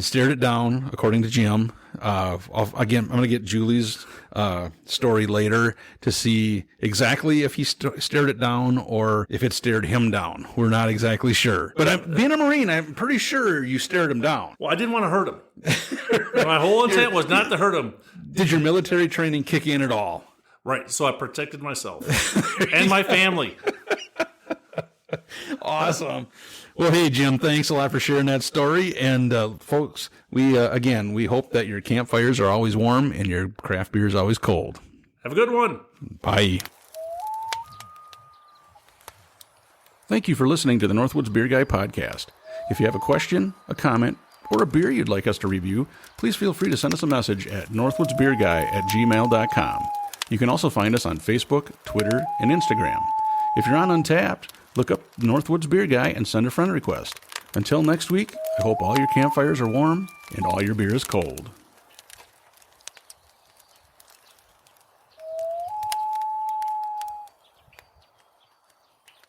stared it down, according to Jim. Again, I'm going to get Julie's story later to see exactly if he stared it down or if it stared him down. We're not exactly sure. But being a Marine, I'm pretty sure you stared him down. Well, I didn't want to hurt him. My whole intent was not to hurt him. Did your military training kick in at all? Right, so I protected myself and my family. Awesome. Well, hey, Jim, thanks a lot for sharing that story. And folks, we hope that your campfires are always warm and your craft beer is always cold. Have a good one. Bye. Thank you for listening to the Northwoods Beer Guy podcast. If you have a question, a comment, or a beer you'd like us to review, please feel free to send us a message at northwoodsbeerguy@gmail.com. You can also find us on Facebook, Twitter, and Instagram. If you're on Untappd, look up Northwoods Beer Guy and send a friend request. Until next week, I hope all your campfires are warm and all your beer is cold.